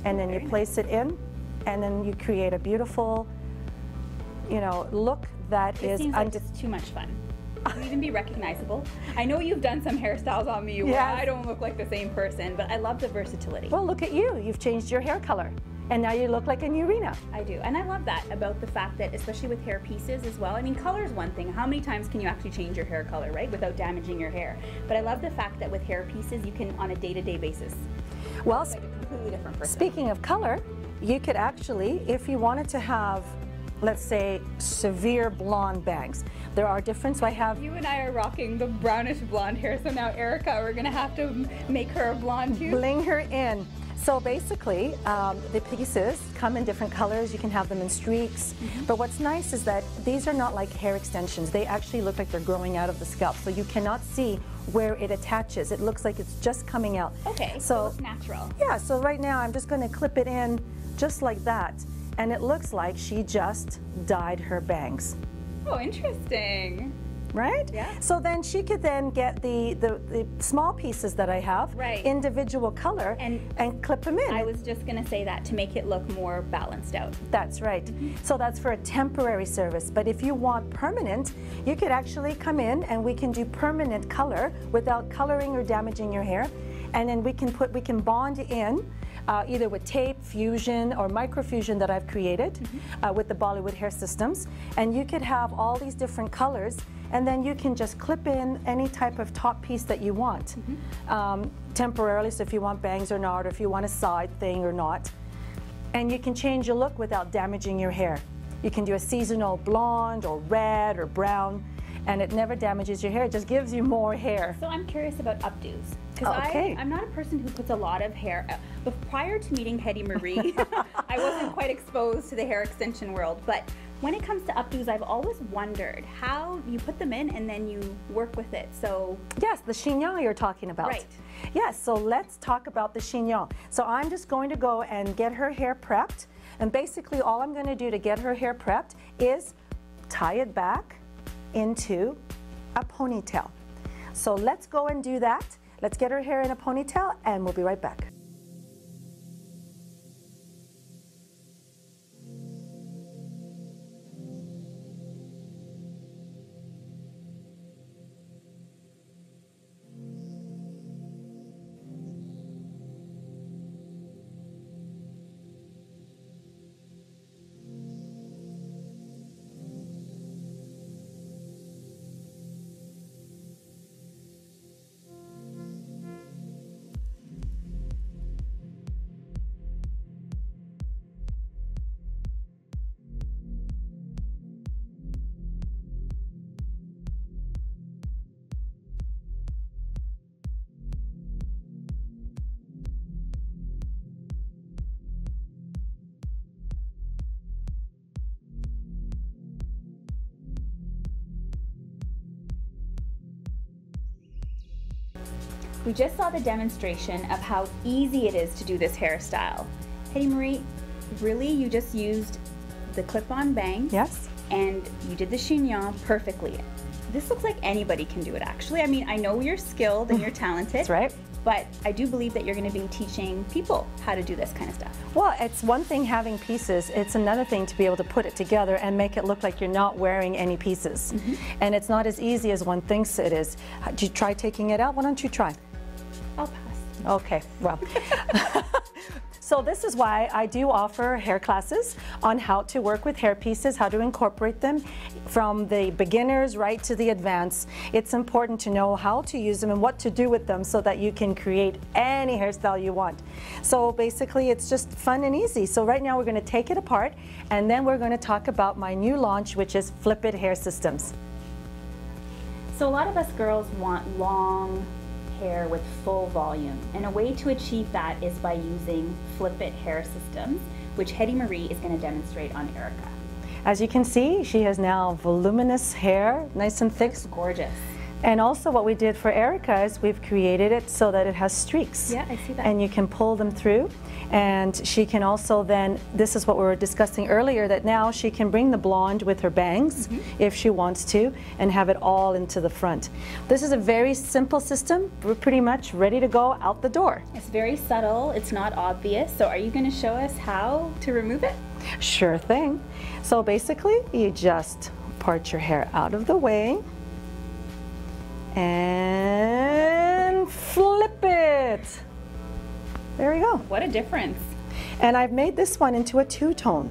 and then you place it in, and then you create a beautiful, you know, look that It is seems like just too much fun. To even be recognizable. I know you've done some hairstyles on me where Yes. I don't look like the same person, but I love the versatility. Well, look at you. You've changed your hair color, and now you look like a new Rina. I do, and I love that about the fact that, especially with hair pieces as well, I mean, color is one thing. How many times can you actually change your hair color, right, without damaging your hair? But I love the fact that with hair pieces, you can, on a day-to-day basis, Well, look like a completely different person. speaking of color, you could actually, if you wanted to have, let's say, severe blonde bangs, there are different. So I have You and I are rocking the brownish blonde hair, so now Ericka, we're gonna have to make her a blonde too. bling her in. So basically, the pieces come in different colors. You can have them in streaks. But what's nice is that these are not like hair extensions. They actually look like they're growing out of the scalp. So you cannot see where it attaches. It looks like it's just coming out. Okay, so So it's natural. yeah, so right now I'm just going to clip it in just like that. And it looks like she just dyed her bangs. Oh, interesting. Right? Yeah. So then she could then get the small pieces that I have, Right. individual color, And clip them in. I was just gonna say that to make it look more balanced out. That's right. So that's for a temporary service. But if you want permanent, you could actually come in and we can do permanent color without coloring or damaging your hair. And then we can bond in either with tape, fusion, or microfusion that I've created with the Bollywood Hair Systems. And you could have all these different colors, and then you can just clip in any type of top piece that you want temporarily. So if you want bangs or not, or if you want a side thing or not. And you can change your look without damaging your hair. You can do a seasonal blonde or red or brown, and it never damages your hair. It just gives you more hair. So I'm curious about updos. Because Okay. I'm not a person who puts a lot of hair. But prior to meeting Hedy Marie, I wasn't quite exposed to the hair extension world. But when it comes to updos, I've always wondered how you put them in and then you work with it. So Yes, the chignon you're talking about. Right. Yes, so let's talk about the chignon. So I'm just going to go and get her hair prepped. And basically all I'm going to do to get her hair prepped is tie it back into a ponytail. So let's go and do that. Let's get her hair in a ponytail and we'll be right back. we just saw the demonstration of how easy it is to do this hairstyle. Hedy Marie, really you just used the clip-on bangs Yes? and you did the chignon perfectly. This looks like anybody can do it actually. I mean, I know you're skilled and you're talented. That's right. But I do believe that you're going to be teaching people how to do this kind of stuff. Well, it's one thing having pieces, it's another thing to be able to put it together and make it look like you're not wearing any pieces. And it's not as easy as one thinks it is. Did you try taking it out? Why don't you try? I'll pass. Okay, well. So this is why I do offer hair classes on how to work with hair pieces, how to incorporate them from the beginners right to the advanced. It's important to know how to use them and what to do with them so that you can create any hairstyle you want. So basically it's just fun and easy. So right now we're going to take it apart and then we're going to talk about my new launch, which is Flip It Hair Systems. So a lot of us girls want long hair with full volume, and a way to achieve that is by using Flip It Hair Systems, which Hedy Marie is going to demonstrate on Ericka. As you can see, she has now voluminous hair, nice and thick. It's gorgeous. And also what we did for Ericka is we've created it so that it has streaks. Yeah, I see that. And you can pull them through. And she can also then, this is what we were discussing earlier, that now she can bring the blonde with her bangs if she wants to and have it all into the front. This is a very simple system. We're pretty much ready to go out the door. It's very subtle, it's not obvious. So are you going to show us how to remove it? Sure thing. So basically, you just part your hair out of the way and flip it. There you go. What a difference. And I've made this one into a two-tone.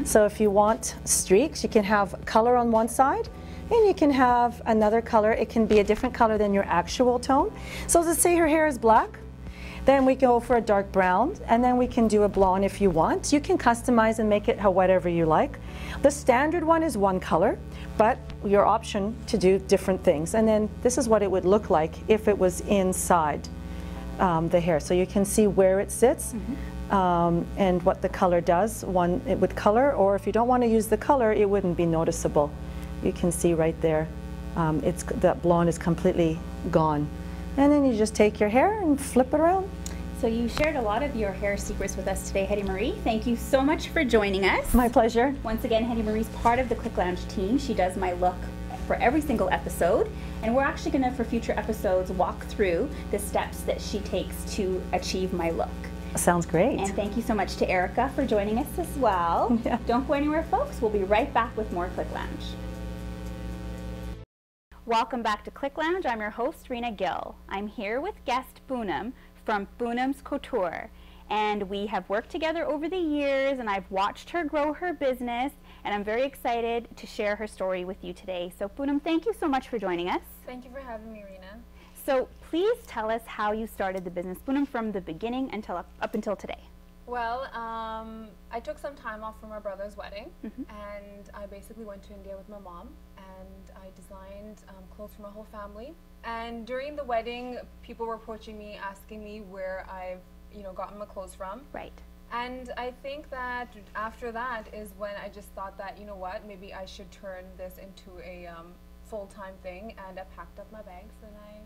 So if you want streaks, you can have color on one side and you can have another color. It can be a different color than your actual tone. So let's say her hair is black, then we go for a dark brown, and then we can do a blonde if you want. You can customize and make it whatever you like. The standard one is one color, but your option to do different things. And then this is what it would look like if it was inside the hair. So you can see where it sits and what the color does. One, it would color, or if you don't want to use the color, it wouldn't be noticeable. You can see right there, that blonde is completely gone. And then you just take your hair and flip it around. So you shared a lot of your hair secrets with us today, Hedy Marie. Thank you so much for joining us. My pleasure. Once again, Hedy Marie's part of the Click Lounge team. She does my look for every single episode. And we're actually going to, for future episodes, walk through the steps that she takes to achieve my look. Sounds great. And thank you so much to Ericka for joining us as well. Yeah. Don't go anywhere, folks. We'll be right back with more Click Lounge. Welcome back to Click Lounge. I'm your host, Rina Gill. I'm here with guest Poonam from Poonam's Kaurture. And we have worked together over the years, and I've watched her grow her business, and I'm very excited to share her story with you today. So Poonam, thank you so much for joining us. Thank you for having me, Rina. So please tell us how you started the business, Poonam, from the beginning until up until today. Well, I took some time off from my brother's wedding, and I basically went to India with my mom, and I designed clothes for my whole family. And during the wedding, people were approaching me, asking me where I've gotten my clothes from. Right. And I think that after that is when I just thought that, you know what, maybe I should turn this into a full-time thing, and I packed up my bags and I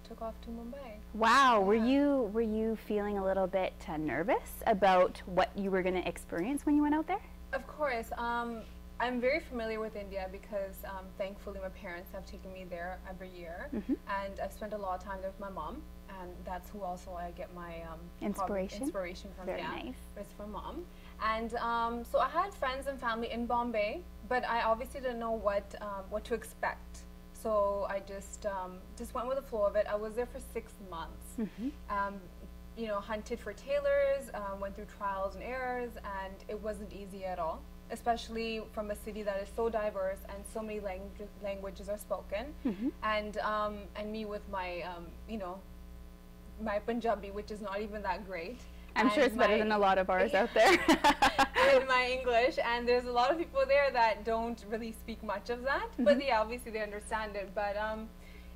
took off to Mumbai. Wow, were you feeling a little bit nervous about what you were going to experience when you went out there? Of course. I'm very familiar with India because thankfully my parents have taken me there every year, and I've spent a lot of time there with my mom, and that's who also I get my inspiration from. Very yeah, nice. it's from mom. And so I had friends and family in Bombay, but I obviously didn't know what to expect. So I just went with the flow of it. I was there for 6 months. Hunted for tailors, went through trials and errors, and it wasn't easy at all, especially from a city that is so diverse and so many languages are spoken. And me with my my Punjabi, which is not even that great. I'm sure it's better than a lot of ours out there. And my English, and there's a lot of people there that don't really speak much of that, but yeah, obviously they understand it. But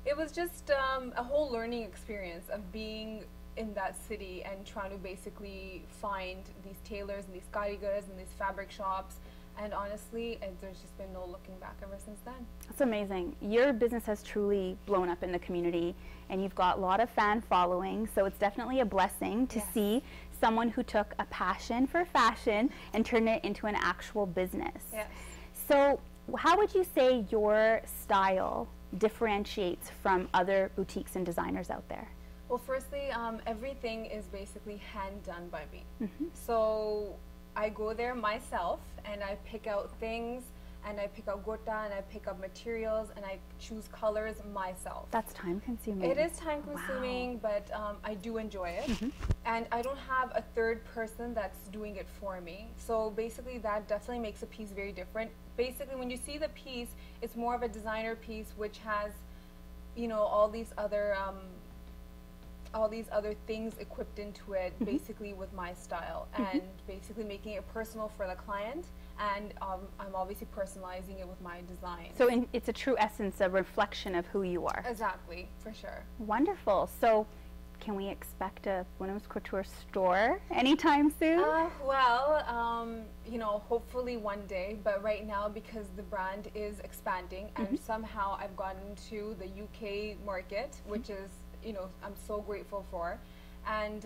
it was just a whole learning experience of being in that city and trying to basically find these tailors and these karigars and these fabric shops. And honestly, there's just been no looking back ever since then. That's amazing. Your business has truly blown up in the community, and you've got a lot of fan following, so it's definitely a blessing to see someone who took a passion for fashion and turned it into an actual business. Yes. So how would you say your style differentiates from other boutiques and designers out there? Well, firstly, everything is basically hand done by me. So I go there myself and I pick out things, and I pick out gota, and I pick up materials, and I choose colors myself. That's time consuming. It is time consuming, but I do enjoy it. And I don't have a third person that's doing it for me. So basically that definitely makes a piece very different. Basically when you see the piece, it's more of a designer piece which has, all these other things equipped into it, basically with my style, and basically making it personal for the client, and I'm obviously personalizing it with my design. So it's a true essence, a reflection of who you are. Exactly, for sure. Wonderful. So can we expect a Poonam's Couture store anytime soon? You know, hopefully one day, but right now, because the brand is expanding and somehow I've gotten to the UK market, which is, you know, I'm so grateful for. And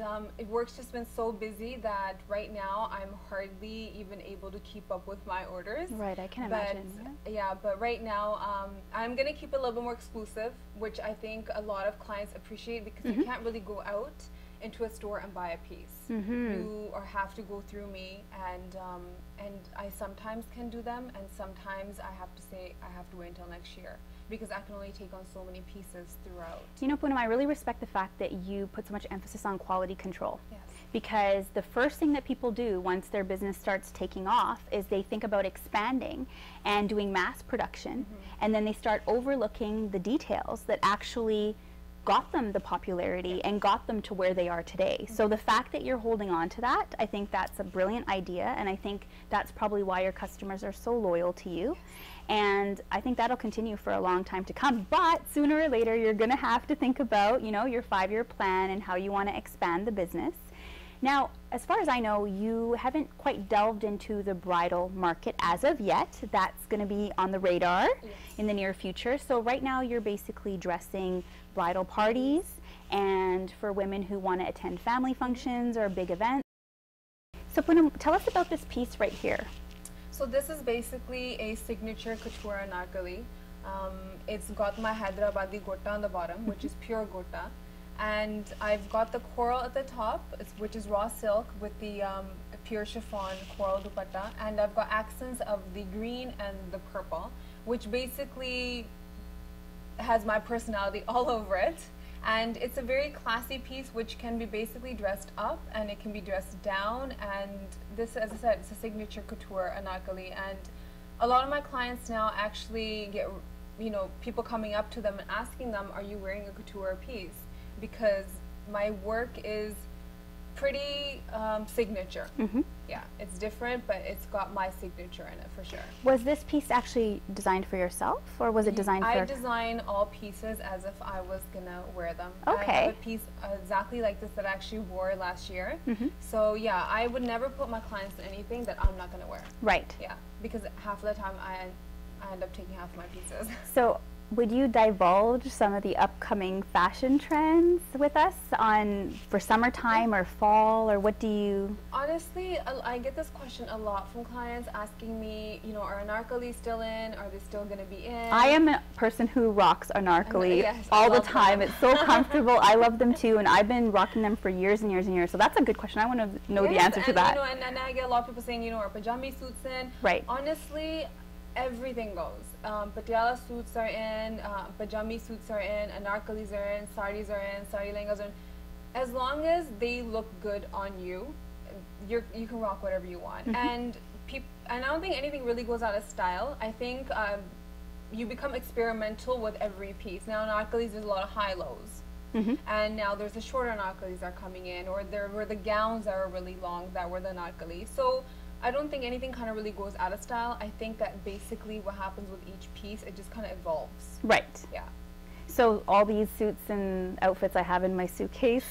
work's just been so busy that right now I'm hardly even able to keep up with my orders. Right, I can imagine. Yeah, but right now I'm going to keep it a little bit more exclusive, which I think a lot of clients appreciate, because you can't really go out into a store and buy a piece. You have to go through me, and I sometimes can do them, and sometimes I have to say I have to wait until next year, because I can only take on so many pieces throughout. You know, Poonam, I really respect the fact that you put so much emphasis on quality control. Yes. Because the first thing that people do once their business starts taking off is they think about expanding and doing mass production, and then they start overlooking the details that actually got them the popularity and got them to where they are today. So the fact that you're holding on to that, I think that's a brilliant idea, and I think that's probably why your customers are so loyal to you. And I think that'll continue for a long time to come. But sooner or later, you're going to have to think about, you know, your 5-year plan and how you want to expand the business. Now, as far as I know, you haven't quite delved into the bridal market as of yet. That's going to be on the radar in the near future. So right now, you're basically dressing bridal parties and for women who want to attend family functions or big events. So Poonam, tell us about this piece right here. So this is basically a signature couture anarkali. It's got my Hyderabadi gota on the bottom, which is pure gota. And I've got the coral at the top, which is raw silk with the pure chiffon coral dupatta. And I've got accents of the green and the purple, which basically has my personality all over it. And it's a very classy piece, which can be basically dressed up and it can be dressed down. And this, as I said, it's a signature couture anarkali. And a lot of my clients now actually get, you know, people coming up to them and asking them, are you wearing a couture piece? Because my work is pretty signature. Yeah, it's different, but it's got my signature in it for sure. Was this piece actually designed for yourself, or was it designed for... I design all pieces as if I was gonna wear them. Okay. I have a piece exactly like this that I actually wore last year. So yeah, I would never put my clients in anything that I'm not gonna wear. Right. Yeah, because half of the time I end up taking half of my pieces. So would you divulge some of the upcoming fashion trends with us for summertime or fall, or what do you... Honestly, I get this question a lot from clients asking me, you know, are anarkali still in? Are they still going to be in? I am a person who rocks anarkali yes, all the time. It's so comfortable. I love them too, and I've been rocking them for years and years and years. So that's a good question. I want to know the answer to that. You know, and I get a lot of people saying, you know, are pajami suits in? Right. Honestly, everything goes. Patiala suits are in, pajami suits are in, anarkalis are in, saris are in, sari lehengas are in. As long as they look good on you, you can rock whatever you want. And I don't think anything really goes out of style. I think you become experimental with every piece. Now anarkalis, there's a lot of high-lows. And now there's the shorter anarkalis are coming in, or there were the gowns that were really long that were the anarkali. So I don't think anything kind of really goes out of style. I think that basically what happens with each piece, it just kind of evolves. Right. Yeah. So all these suits and outfits I have in my suitcase,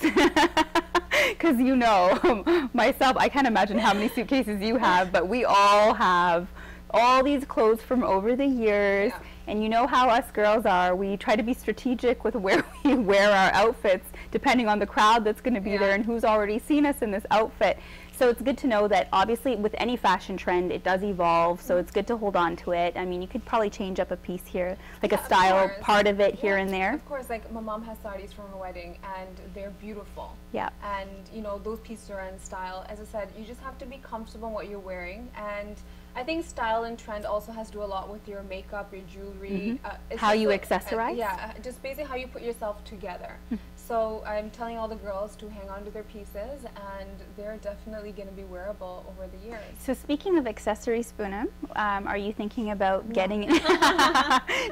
because you know, myself, I can't imagine how many suitcases you have, but we all have all these clothes from over the years. Yeah. And you know how us girls are. We try to be strategic with where we wear our outfits, depending on the crowd that's going to be there and who's already seen us in this outfit. So it's good to know that obviously with any fashion trend, it does evolve, so it's good to hold on to it. I mean, you could probably change up a piece here, like a style part of it here and there. Of course, like my mom has saris from her wedding, and they're beautiful. Yeah. And, you know, those pieces are in style. As I said, you just have to be comfortable in what you're wearing. And I think style and trend also has to do a lot with your makeup, your jewelry. How you accessorize? Yeah, just basically how you put yourself together. So I'm telling all the girls to hang on to their pieces, and they're definitely going to be wearable over the years. So speaking of accessories, Poonam, are you thinking about getting...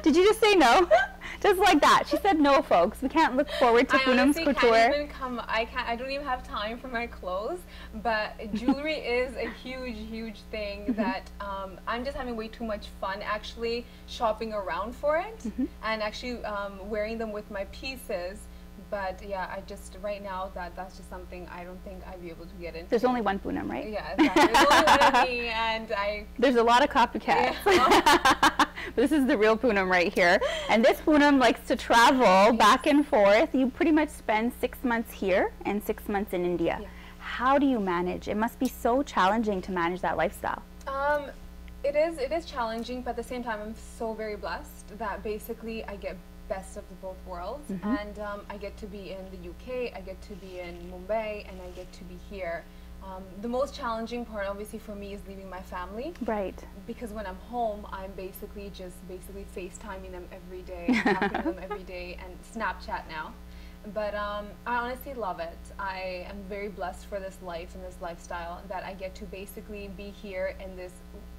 Did you just say no? Just like that. She said no, folks. We can't look forward to Poonam's Couture. I don't even have time for my clothes, but jewelry is a huge, huge thing that I'm just having way too much fun actually shopping around for it and actually wearing them with my pieces, But yeah, I just right now that's just something I don't think I'd be able to get into. There's only one Poonam, right? Yeah, exactly. There's only one of me, and There's a lot of copycats. Yeah. This is the real Poonam right here. And this Poonam likes to travel back and forth. You pretty much spend 6 months here and 6 months in India. Yeah. How do you manage? It must be so challenging to manage that lifestyle. It is challenging, but at the same time, I'm so very blessed that basically I get best of the both worlds, and I get to be in the UK, I get to be in Mumbai, and I get to be here. The most challenging part, obviously, for me is leaving my family. Right. Because when I'm home, I'm basically FaceTiming them every day, talking to them every day, and Snapchat now. But I honestly love it. I am very blessed for this life and this lifestyle that I get to basically be here in this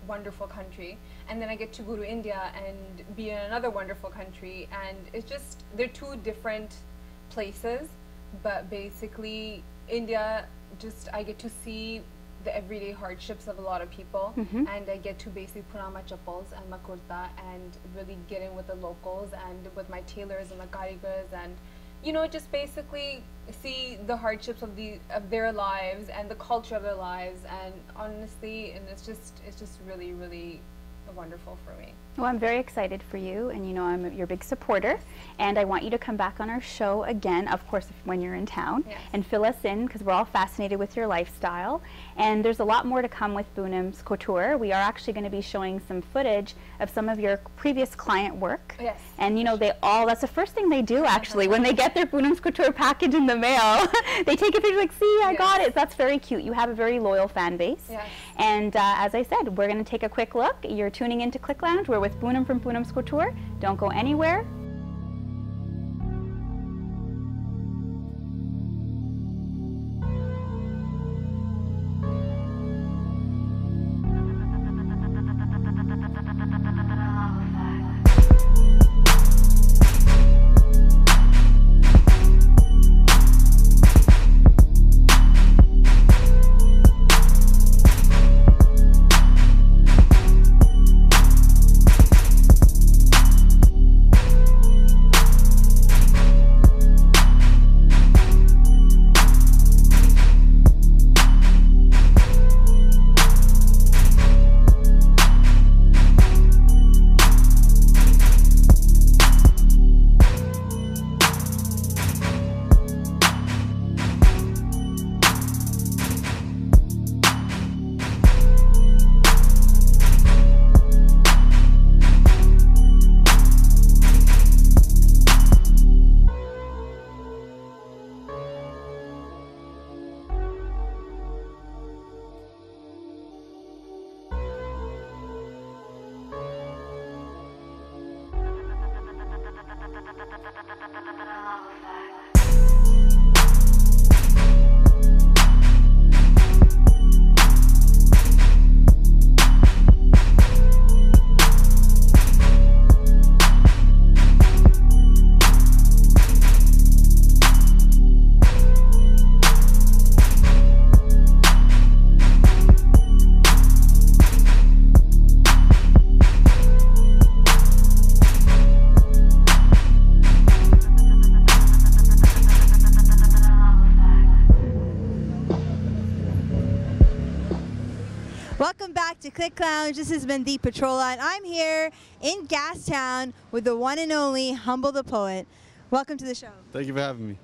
wonderful country, and then I get to go to India and be in another wonderful country, and it's just, they're two different places, but basically India, just I get to see the everyday hardships of a lot of people, and I get to basically put on my chappals and my kurta and really get in with the locals and with my tailors and my karigars, and you know, just basically see the hardships of their lives and the culture of their lives, and honestly, and it's just really, really wonderful for me. Well, I'm very excited for you, and you know I'm your big supporter, and I want you to come back on our show again, of course, when you're in town, and fill us in, because we're all fascinated with your lifestyle. And there's a lot more to come with Poonam's Couture. We are actually going to be showing some footage of some of your previous client work. Yes. And you know, that's the first thing they do actually when they get their Poonam's Couture package in the mail. They take a picture like, see, I got it. That's very cute. You have a very loyal fan base. Yes. And as I said, we're going to take a quick look. You're tuning into Click Lounge. We're with Poonam from Poonam's Couture. Don't go anywhere. Welcome back to Click Lounge. This is Mandeep Patrola, and I'm here in Gastown with the one and only Humble the Poet. Welcome to the show. Thank you for having me.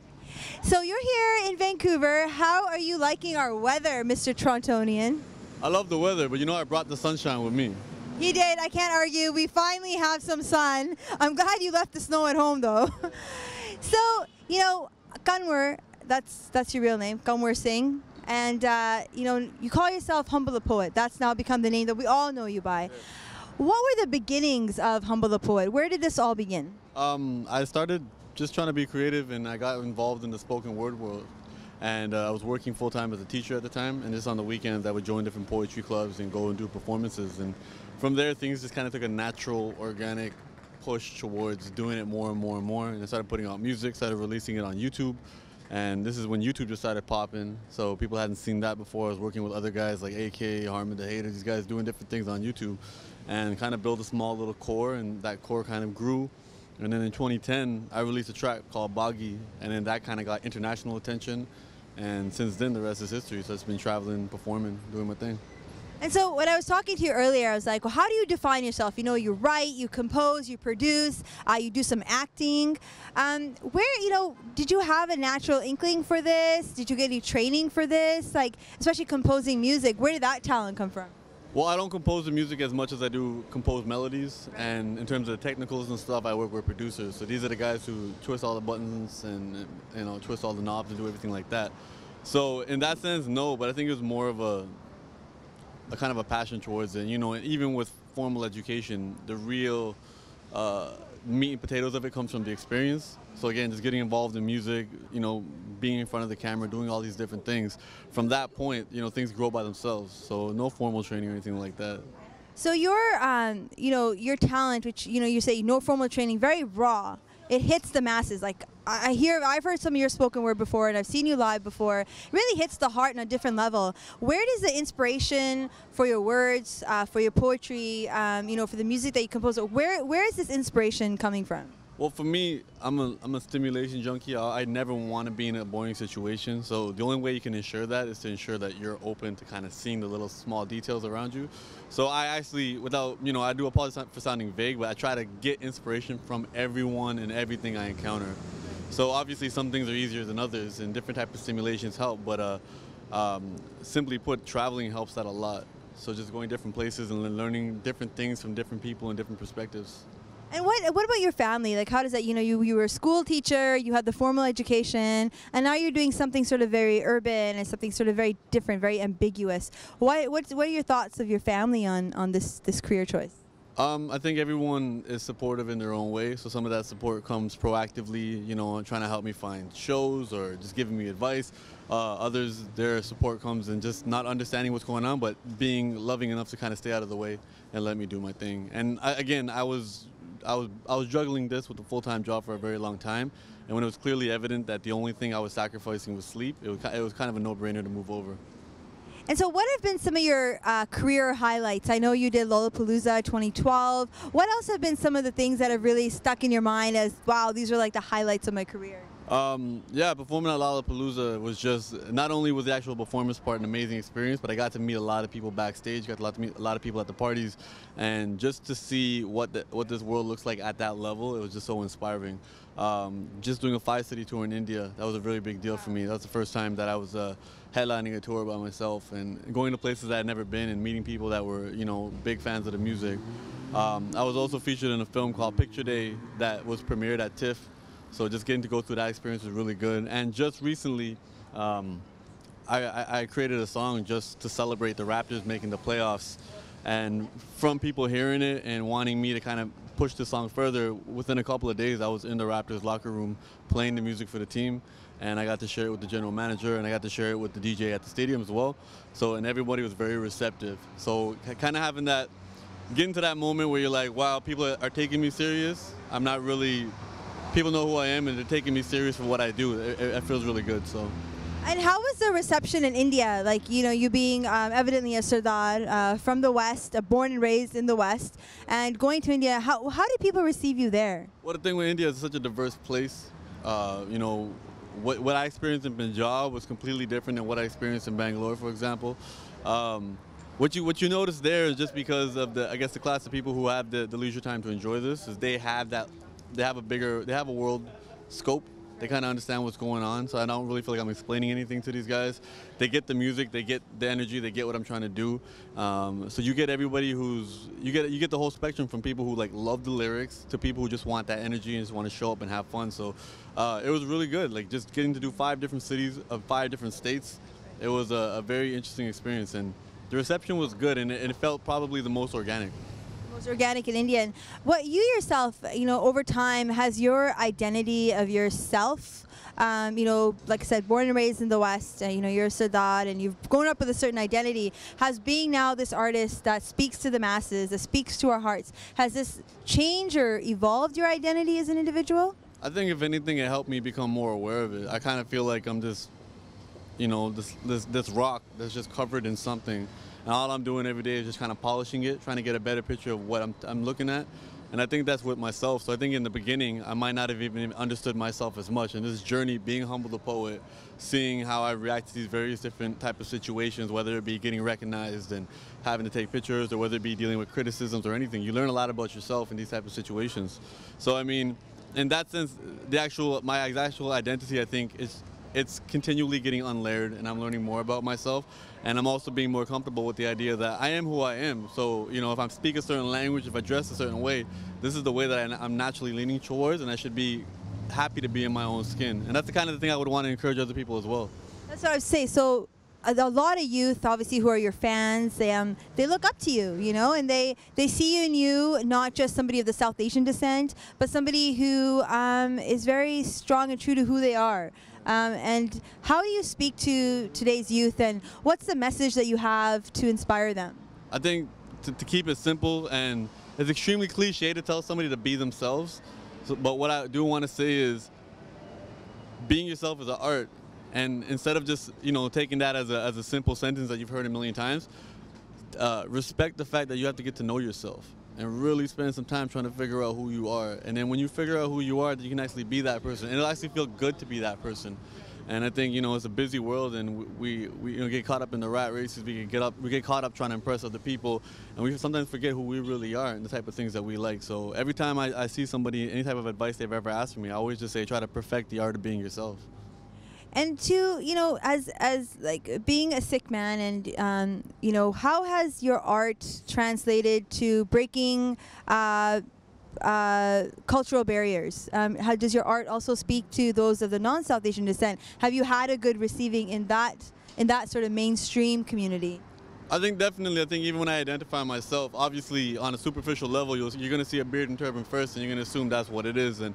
So you're here in Vancouver. How are you liking our weather, Mr. Torontonian? I love the weather, but you know I brought the sunshine with me. You did. I can't argue. We finally have some sun. I'm glad you left the snow at home, though. So, you know, Kanwar, that's your real name, Kanwar Singh. And, you know, you call yourself Humble the Poet. That's now become the name that we all know you by. Yes. What were the beginnings of Humble the Poet? Where did this all begin? I started just trying to be creative, and I got involved in the spoken word world. And I was working full-time as a teacher at the time, and just on the weekends I would join different poetry clubs and go and do performances. And from there, things just kind of took a natural, organic push towards doing it more and more and more. And I started putting out music, started releasing it on YouTube. And this is when YouTube just started popping, so people hadn't seen that before. I was working with other guys like AK, Harmon the Hater, these guys doing different things on YouTube, and kind of build a small little core, and that core kind of grew. And then in 2010, I released a track called Boggy, and then that kind of got international attention. And since then, the rest is history. So it's been traveling, performing, doing my thing. And so when I was talking to you earlier, I was like, well, how do you define yourself? You know, you write, you compose, you produce, you do some acting. Where, you know, did you have a natural inkling for this? Did you get any training for this? Like, especially composing music, where did that talent come from? Well, I don't compose the music as much as I do compose melodies. And in terms of the technicals and stuff, I work with producers. So these are the guys who twist all the buttons and, you know, twist all the knobs and do everything like that. So in that sense, no, but I think it was more of a kind of a passion towards it. You know, even with formal education, the real meat and potatoes of it comes from the experience. So again, just getting involved in music, you know, being in front of the camera, doing all these different things. From that point, you know, things grow by themselves. So no formal training or anything like that. So your, you know, your talent, which, you know, you say no formal training, very raw. It hits the masses. Like I've heard some of your spoken word before, and I've seen you live before. It really hits the heart on a different level. Where does the inspiration for your words, for your poetry, you know, for the music that you compose, where is this inspiration coming from? Well, for me, I'm a stimulation junkie. I never want to be in a boring situation. So the only way you can ensure that is to ensure that you're open to kind of seeing the little small details around you. So I actually, without, you know, I do apologize for sounding vague, but I try to get inspiration from everyone and everything I encounter. So obviously some things are easier than others, and different types of stimulations help, but simply put, traveling helps that a lot. So just going different places and learning different things from different people and different perspectives. And what about your family? Like, how does that, you know, you were a school teacher, you had the formal education, and now you're doing something sort of very urban and something sort of very different, very ambiguous. What are your thoughts of your family on this career choice? I think everyone is supportive in their own way. So some of that support comes proactively, you know, trying to help me find shows or just giving me advice. Others, their support comes in just not understanding what's going on, but being loving enough to kind of stay out of the way and let me do my thing. And I was juggling this with a full-time job for a very long time, and when it was clearly evident that the only thing I was sacrificing was sleep, it was kind of a no-brainer to move over. And so what have been some of your career highlights? I know you did Lollapalooza 2012. What else have been some of the things that have really stuck in your mind as, wow, these are like the highlights of my career? Yeah, performing at Lollapalooza was just, not only was the actual performance part an amazing experience, but I got to meet a lot of people backstage, got to meet a lot of people at the parties, and just to see what this world looks like at that level, it was just so inspiring. Just doing a 5-city tour in India, that was a really big deal for me. That was the first time that I was headlining a tour by myself, and going to places I had never been and meeting people that were, you know, big fans of the music. I was also featured in a film called Picture Day that was premiered at TIFF. So just getting to go through that experience was really good. And just recently, I created a song just to celebrate the Raptors making the playoffs. And from people hearing it and wanting me to kind of push the song further, within a couple of days, I was in the Raptors locker room playing the music for the team. And I got to share it with the general manager, and I got to share it with the DJ at the stadium as well. So, and everybody was very receptive. So kind of having that, getting to that moment where you're like, wow, people are taking me serious. I'm not really, people know who I am and they're taking me serious for what I do. It feels really good, so. And how was the reception in India? Like, you know, you being evidently a Sardar from the West, born and raised in the West, and going to India, how did people receive you there? Well, the thing with India is such a diverse place. You know, what I experienced in Punjab was completely different than what I experienced in Bangalore, for example. What you notice there is just because of the class of people who have the leisure time to enjoy this, is they have a world scope. They kind of understand what's going on, so I don't really feel like I'm explaining anything to these guys. They get the music, they get the energy, they get what I'm trying to do. So you get everybody you get the whole spectrum, from people who like love the lyrics to people who just want that energy and just want to show up and have fun. So it was really good, like just getting to do 5 different cities of 5 different states. It was a very interesting experience, and the reception was good, and it felt probably the most organic. Organic and Indian. What you yourself, you know, over time, has your identity of yourself, you know, like I said, born and raised in the West, you know, you're a Sardar and you've grown up with a certain identity. Has being now this artist that speaks to the masses, that speaks to our hearts, has this changed or evolved your identity as an individual? I think if anything, it helped me become more aware of it. I kind of feel like I'm just, you know, this rock that's just covered in something. And all I'm doing every day is just kind of polishing it, trying to get a better picture of what I'm looking at. And I think that's with myself. So I think in the beginning, I might not have even understood myself as much. And this journey, being Humble the Poet, seeing how I react to these various different type of situations, whether it be getting recognized and having to take pictures, or whether it be dealing with criticisms or anything, you learn a lot about yourself in these type of situations. So I mean, in that sense, my actual identity, I think, it's continually getting unlayered, and I'm learning more about myself. And I'm also being more comfortable with the idea that I am who I am. So, you know, if I speak a certain language, if I dress a certain way, this is the way that I'm naturally leaning towards, and I should be happy to be in my own skin. And that's the kind of thing I would want to encourage other people as well. That's what I would say. So a lot of youth, obviously, who are your fans, they look up to you, you know, and they see in you not just somebody of the South Asian descent, but somebody who is very strong and true to who they are. And how do you speak to today's youth, and what's the message that you have to inspire them? I think to keep it simple, and it's extremely cliche to tell somebody to be themselves, but what I do want to say is being yourself is an art. And instead of just, you know, taking that as a simple sentence that you've heard a million times, respect the fact that you have to get to know yourself and really spend some time trying to figure out who you are. And then when you figure out who you are, you can actually be that person. And it'll actually feel good to be that person. And I think, you know, it's a busy world, and we you know, get caught up in the rat races. We get caught up trying to impress other people, and we sometimes forget who we really are and the type of things that we like. So every time I see somebody, any type of advice they've ever asked for me, I always just say, try to perfect the art of being yourself. And to, you know, as like being a Sikh man, and you know, how has your art translated to breaking cultural barriers? How does your art also speak to those of the non-South Asian descent? Have you had a good receiving in that sort of mainstream community? I think definitely. I think even when I identify myself, obviously on a superficial level, you're going to see a beard and turban first, and you're going to assume that's what it is. And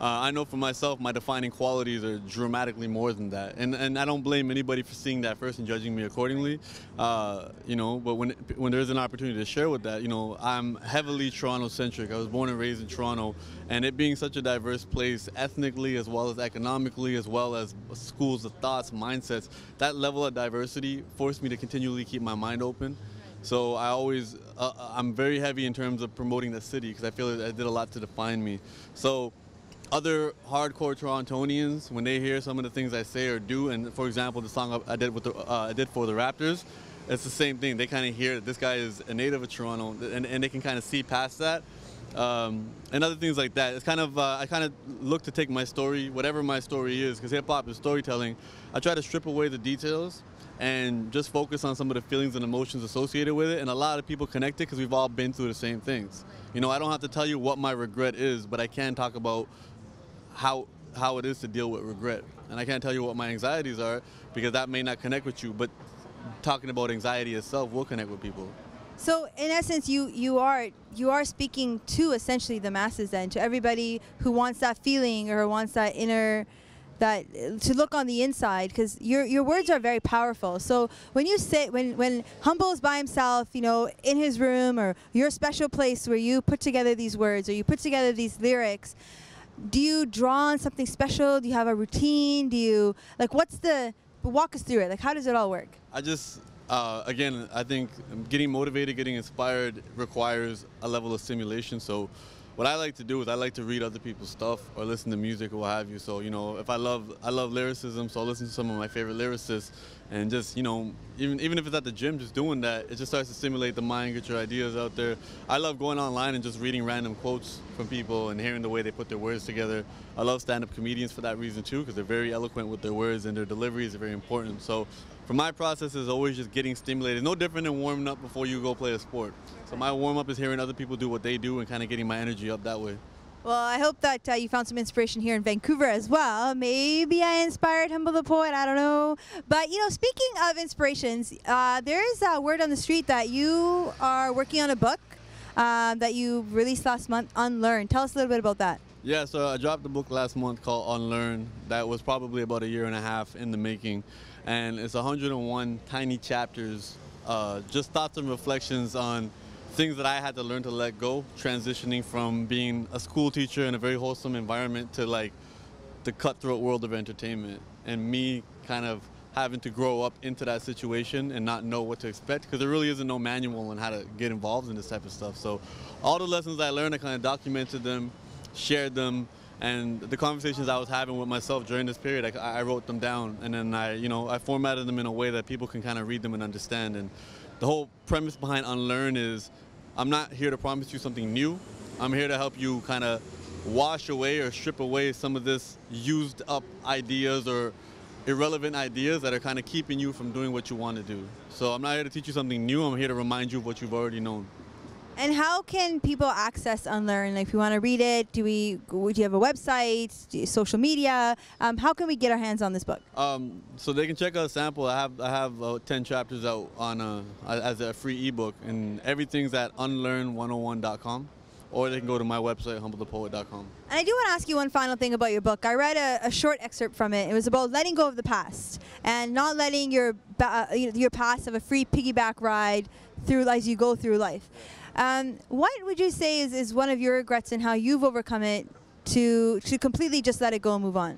I know for myself, my defining qualities are dramatically more than that, and I don't blame anybody for seeing that first and judging me accordingly. You know, but when there's an opportunity to share with that, you know, I'm heavily Toronto-centric. I was born and raised in Toronto, and it being such a diverse place, ethnically as well as economically, as well as schools of thoughts, mindsets, that level of diversity forced me to continually keep my mind open. So I always, I'm very heavy in terms of promoting the city, because I feel that it did a lot to define me. So other hardcore Torontonians, when they hear some of the things I say or do, and for example, the song I did for the Raptors, it's the same thing. They kind of hear that this guy is a native of Toronto, and they can kind of see past that, and other things like that. It's kind of I kind of look to take my story, whatever my story is, because hip hop is storytelling. I try to strip away the details and just focus on some of the feelings and emotions associated with it. And a lot of people connect it because we've all been through the same things. You know, I don't have to tell you what my regret is, but I can talk about how it is to deal with regret. And I can't tell you what my anxieties are, because that may not connect with you, but talking about anxiety itself will connect with people. So in essence, you are speaking to essentially the masses then, to everybody who wants that feeling or wants that inner, that to look on the inside, because your words are very powerful. So when you say, when Humble is by himself, you know, in his room, or your special place where you put together these words or you put together these lyrics, do you draw on something special? Do you have a routine? Do you, like, walk us through it. Like, how does it all work? I just, again, I think getting motivated, getting inspired requires a level of stimulation. So what I like to do is I like to read other people's stuff or listen to music or what have you. So, you know, if I love lyricism, so I'll listen to some of my favorite lyricists, and just, you know, even if it's at the gym, just doing that, it just starts to stimulate the mind, get your ideas out there. I love going online and just reading random quotes from people and hearing the way they put their words together. I love stand-up comedians for that reason too, because they're very eloquent with their words and their deliveries are very important. So for my process is always just getting stimulated. No different than warming up before you go play a sport. So my warm-up is hearing other people do what they do and kind of getting my energy up that way. Well, I hope that you found some inspiration here in Vancouver as well. Maybe I inspired Humble the Poet, I don't know. But, you know, speaking of inspirations, there is a word on the street that you are working on a book that you released last month, Unlearn. Tell us a little bit about that. Yeah, so I dropped a book last month called Unlearn that was probably about 1.5 years in the making. And it's 101 tiny chapters, just thoughts and reflections on things that I had to learn to let go, transitioning from being a school teacher in a very wholesome environment to like the cutthroat world of entertainment, and me kind of having to grow up into that situation and not know what to expect, because there really isn't no manual on how to get involved in this type of stuff. So all the lessons I learned, I kind of documented them, shared them, and the conversations I was having with myself during this period, I wrote them down, and then I formatted them in a way that people can kind of read them and understand. And the whole premise behind Unlearn is, I'm not here to promise you something new. I'm here to help you kind of wash away or strip away some of this used up ideas or irrelevant ideas that are kind of keeping you from doing what you want to do. So I'm not here to teach you something new. I'm here to remind you of what you've already known. And how can people access Unlearn? Like, if we want to read it, do you have a website, social media? How can we get our hands on this book? So they can check out a sample. I have 10 chapters out on as a free ebook, and everything's at unlearn101.com, or they can go to my website, humblethepoet.com. And I do want to ask you one final thing about your book. I read a short excerpt from it. It was about letting go of the past and not letting your past have a free piggyback ride through as you go through life. What would you say is one of your regrets and how you've overcome it to completely just let it go and move on?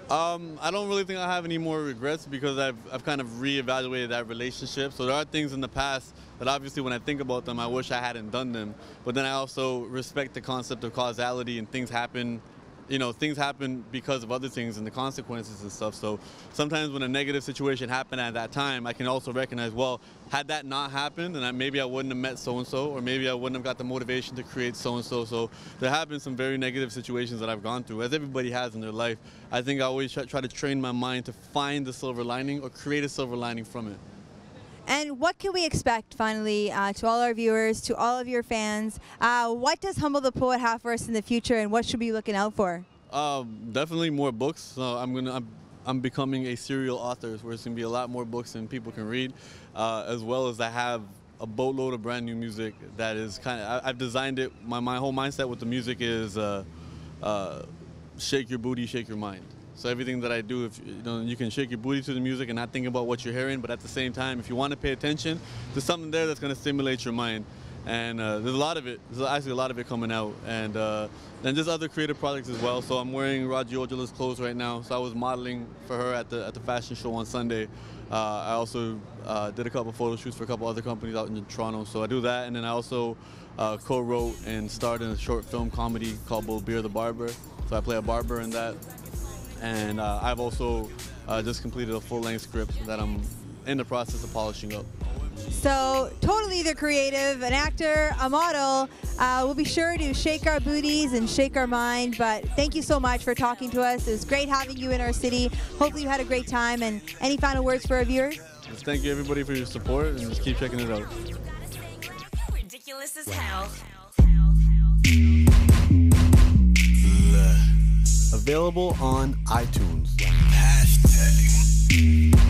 I don't really think I have any more regrets, because I've kind of reevaluated that relationship. So there are things in the past that obviously when I think about them, I wish I hadn't done them. But then I also respect the concept of causality, and things happen. Things happen because of other things and the consequences and stuff. So sometimes when a negative situation happened at that time, I can also recognize, well, had that not happened, then maybe I wouldn't have met so-and-so, or maybe I wouldn't have got the motivation to create so-and-so. So there have been some very negative situations that I've gone through, as everybody has in their life. I think I always try to train my mind to find the silver lining or create a silver lining from it. And what can we expect, finally, to all our viewers, to all of your fans? What does Humble the Poet have for us in the future, and what should we be looking out for? Definitely more books. So I'm becoming a serial author, where it's going to be a lot more books than people can read, as well as I have a boatload of brand new music that is I've designed it. My whole mindset with the music is shake your booty, shake your mind. So everything that I do, you can shake your booty to the music and not think about what you're hearing, but at the same time, if you want to pay attention, there's something there that's going to stimulate your mind. And there's a lot of it. There's actually a lot of it coming out. And then just other creative projects as well. So I'm wearing Raji Ojala's clothes right now. So I was modeling for her at the fashion show on Sunday. I also did a couple photo shoots for a couple other companies out in Toronto. So I do that. And then I also co-wrote and starred in a short film comedy called Bull Beer the Barber. So I play a barber in that. And I've also just completed a full-length script that I'm in the process of polishing up. So totally the creative, an actor, a model. We'll be sure to shake our booties and shake our mind, but thank you so much for talking to us. It was great having you in our city. Hopefully you had a great time, and any final words for our viewers? Just thank you everybody for your support, and just keep checking it out. Ridiculous as hell. Available on iTunes. #.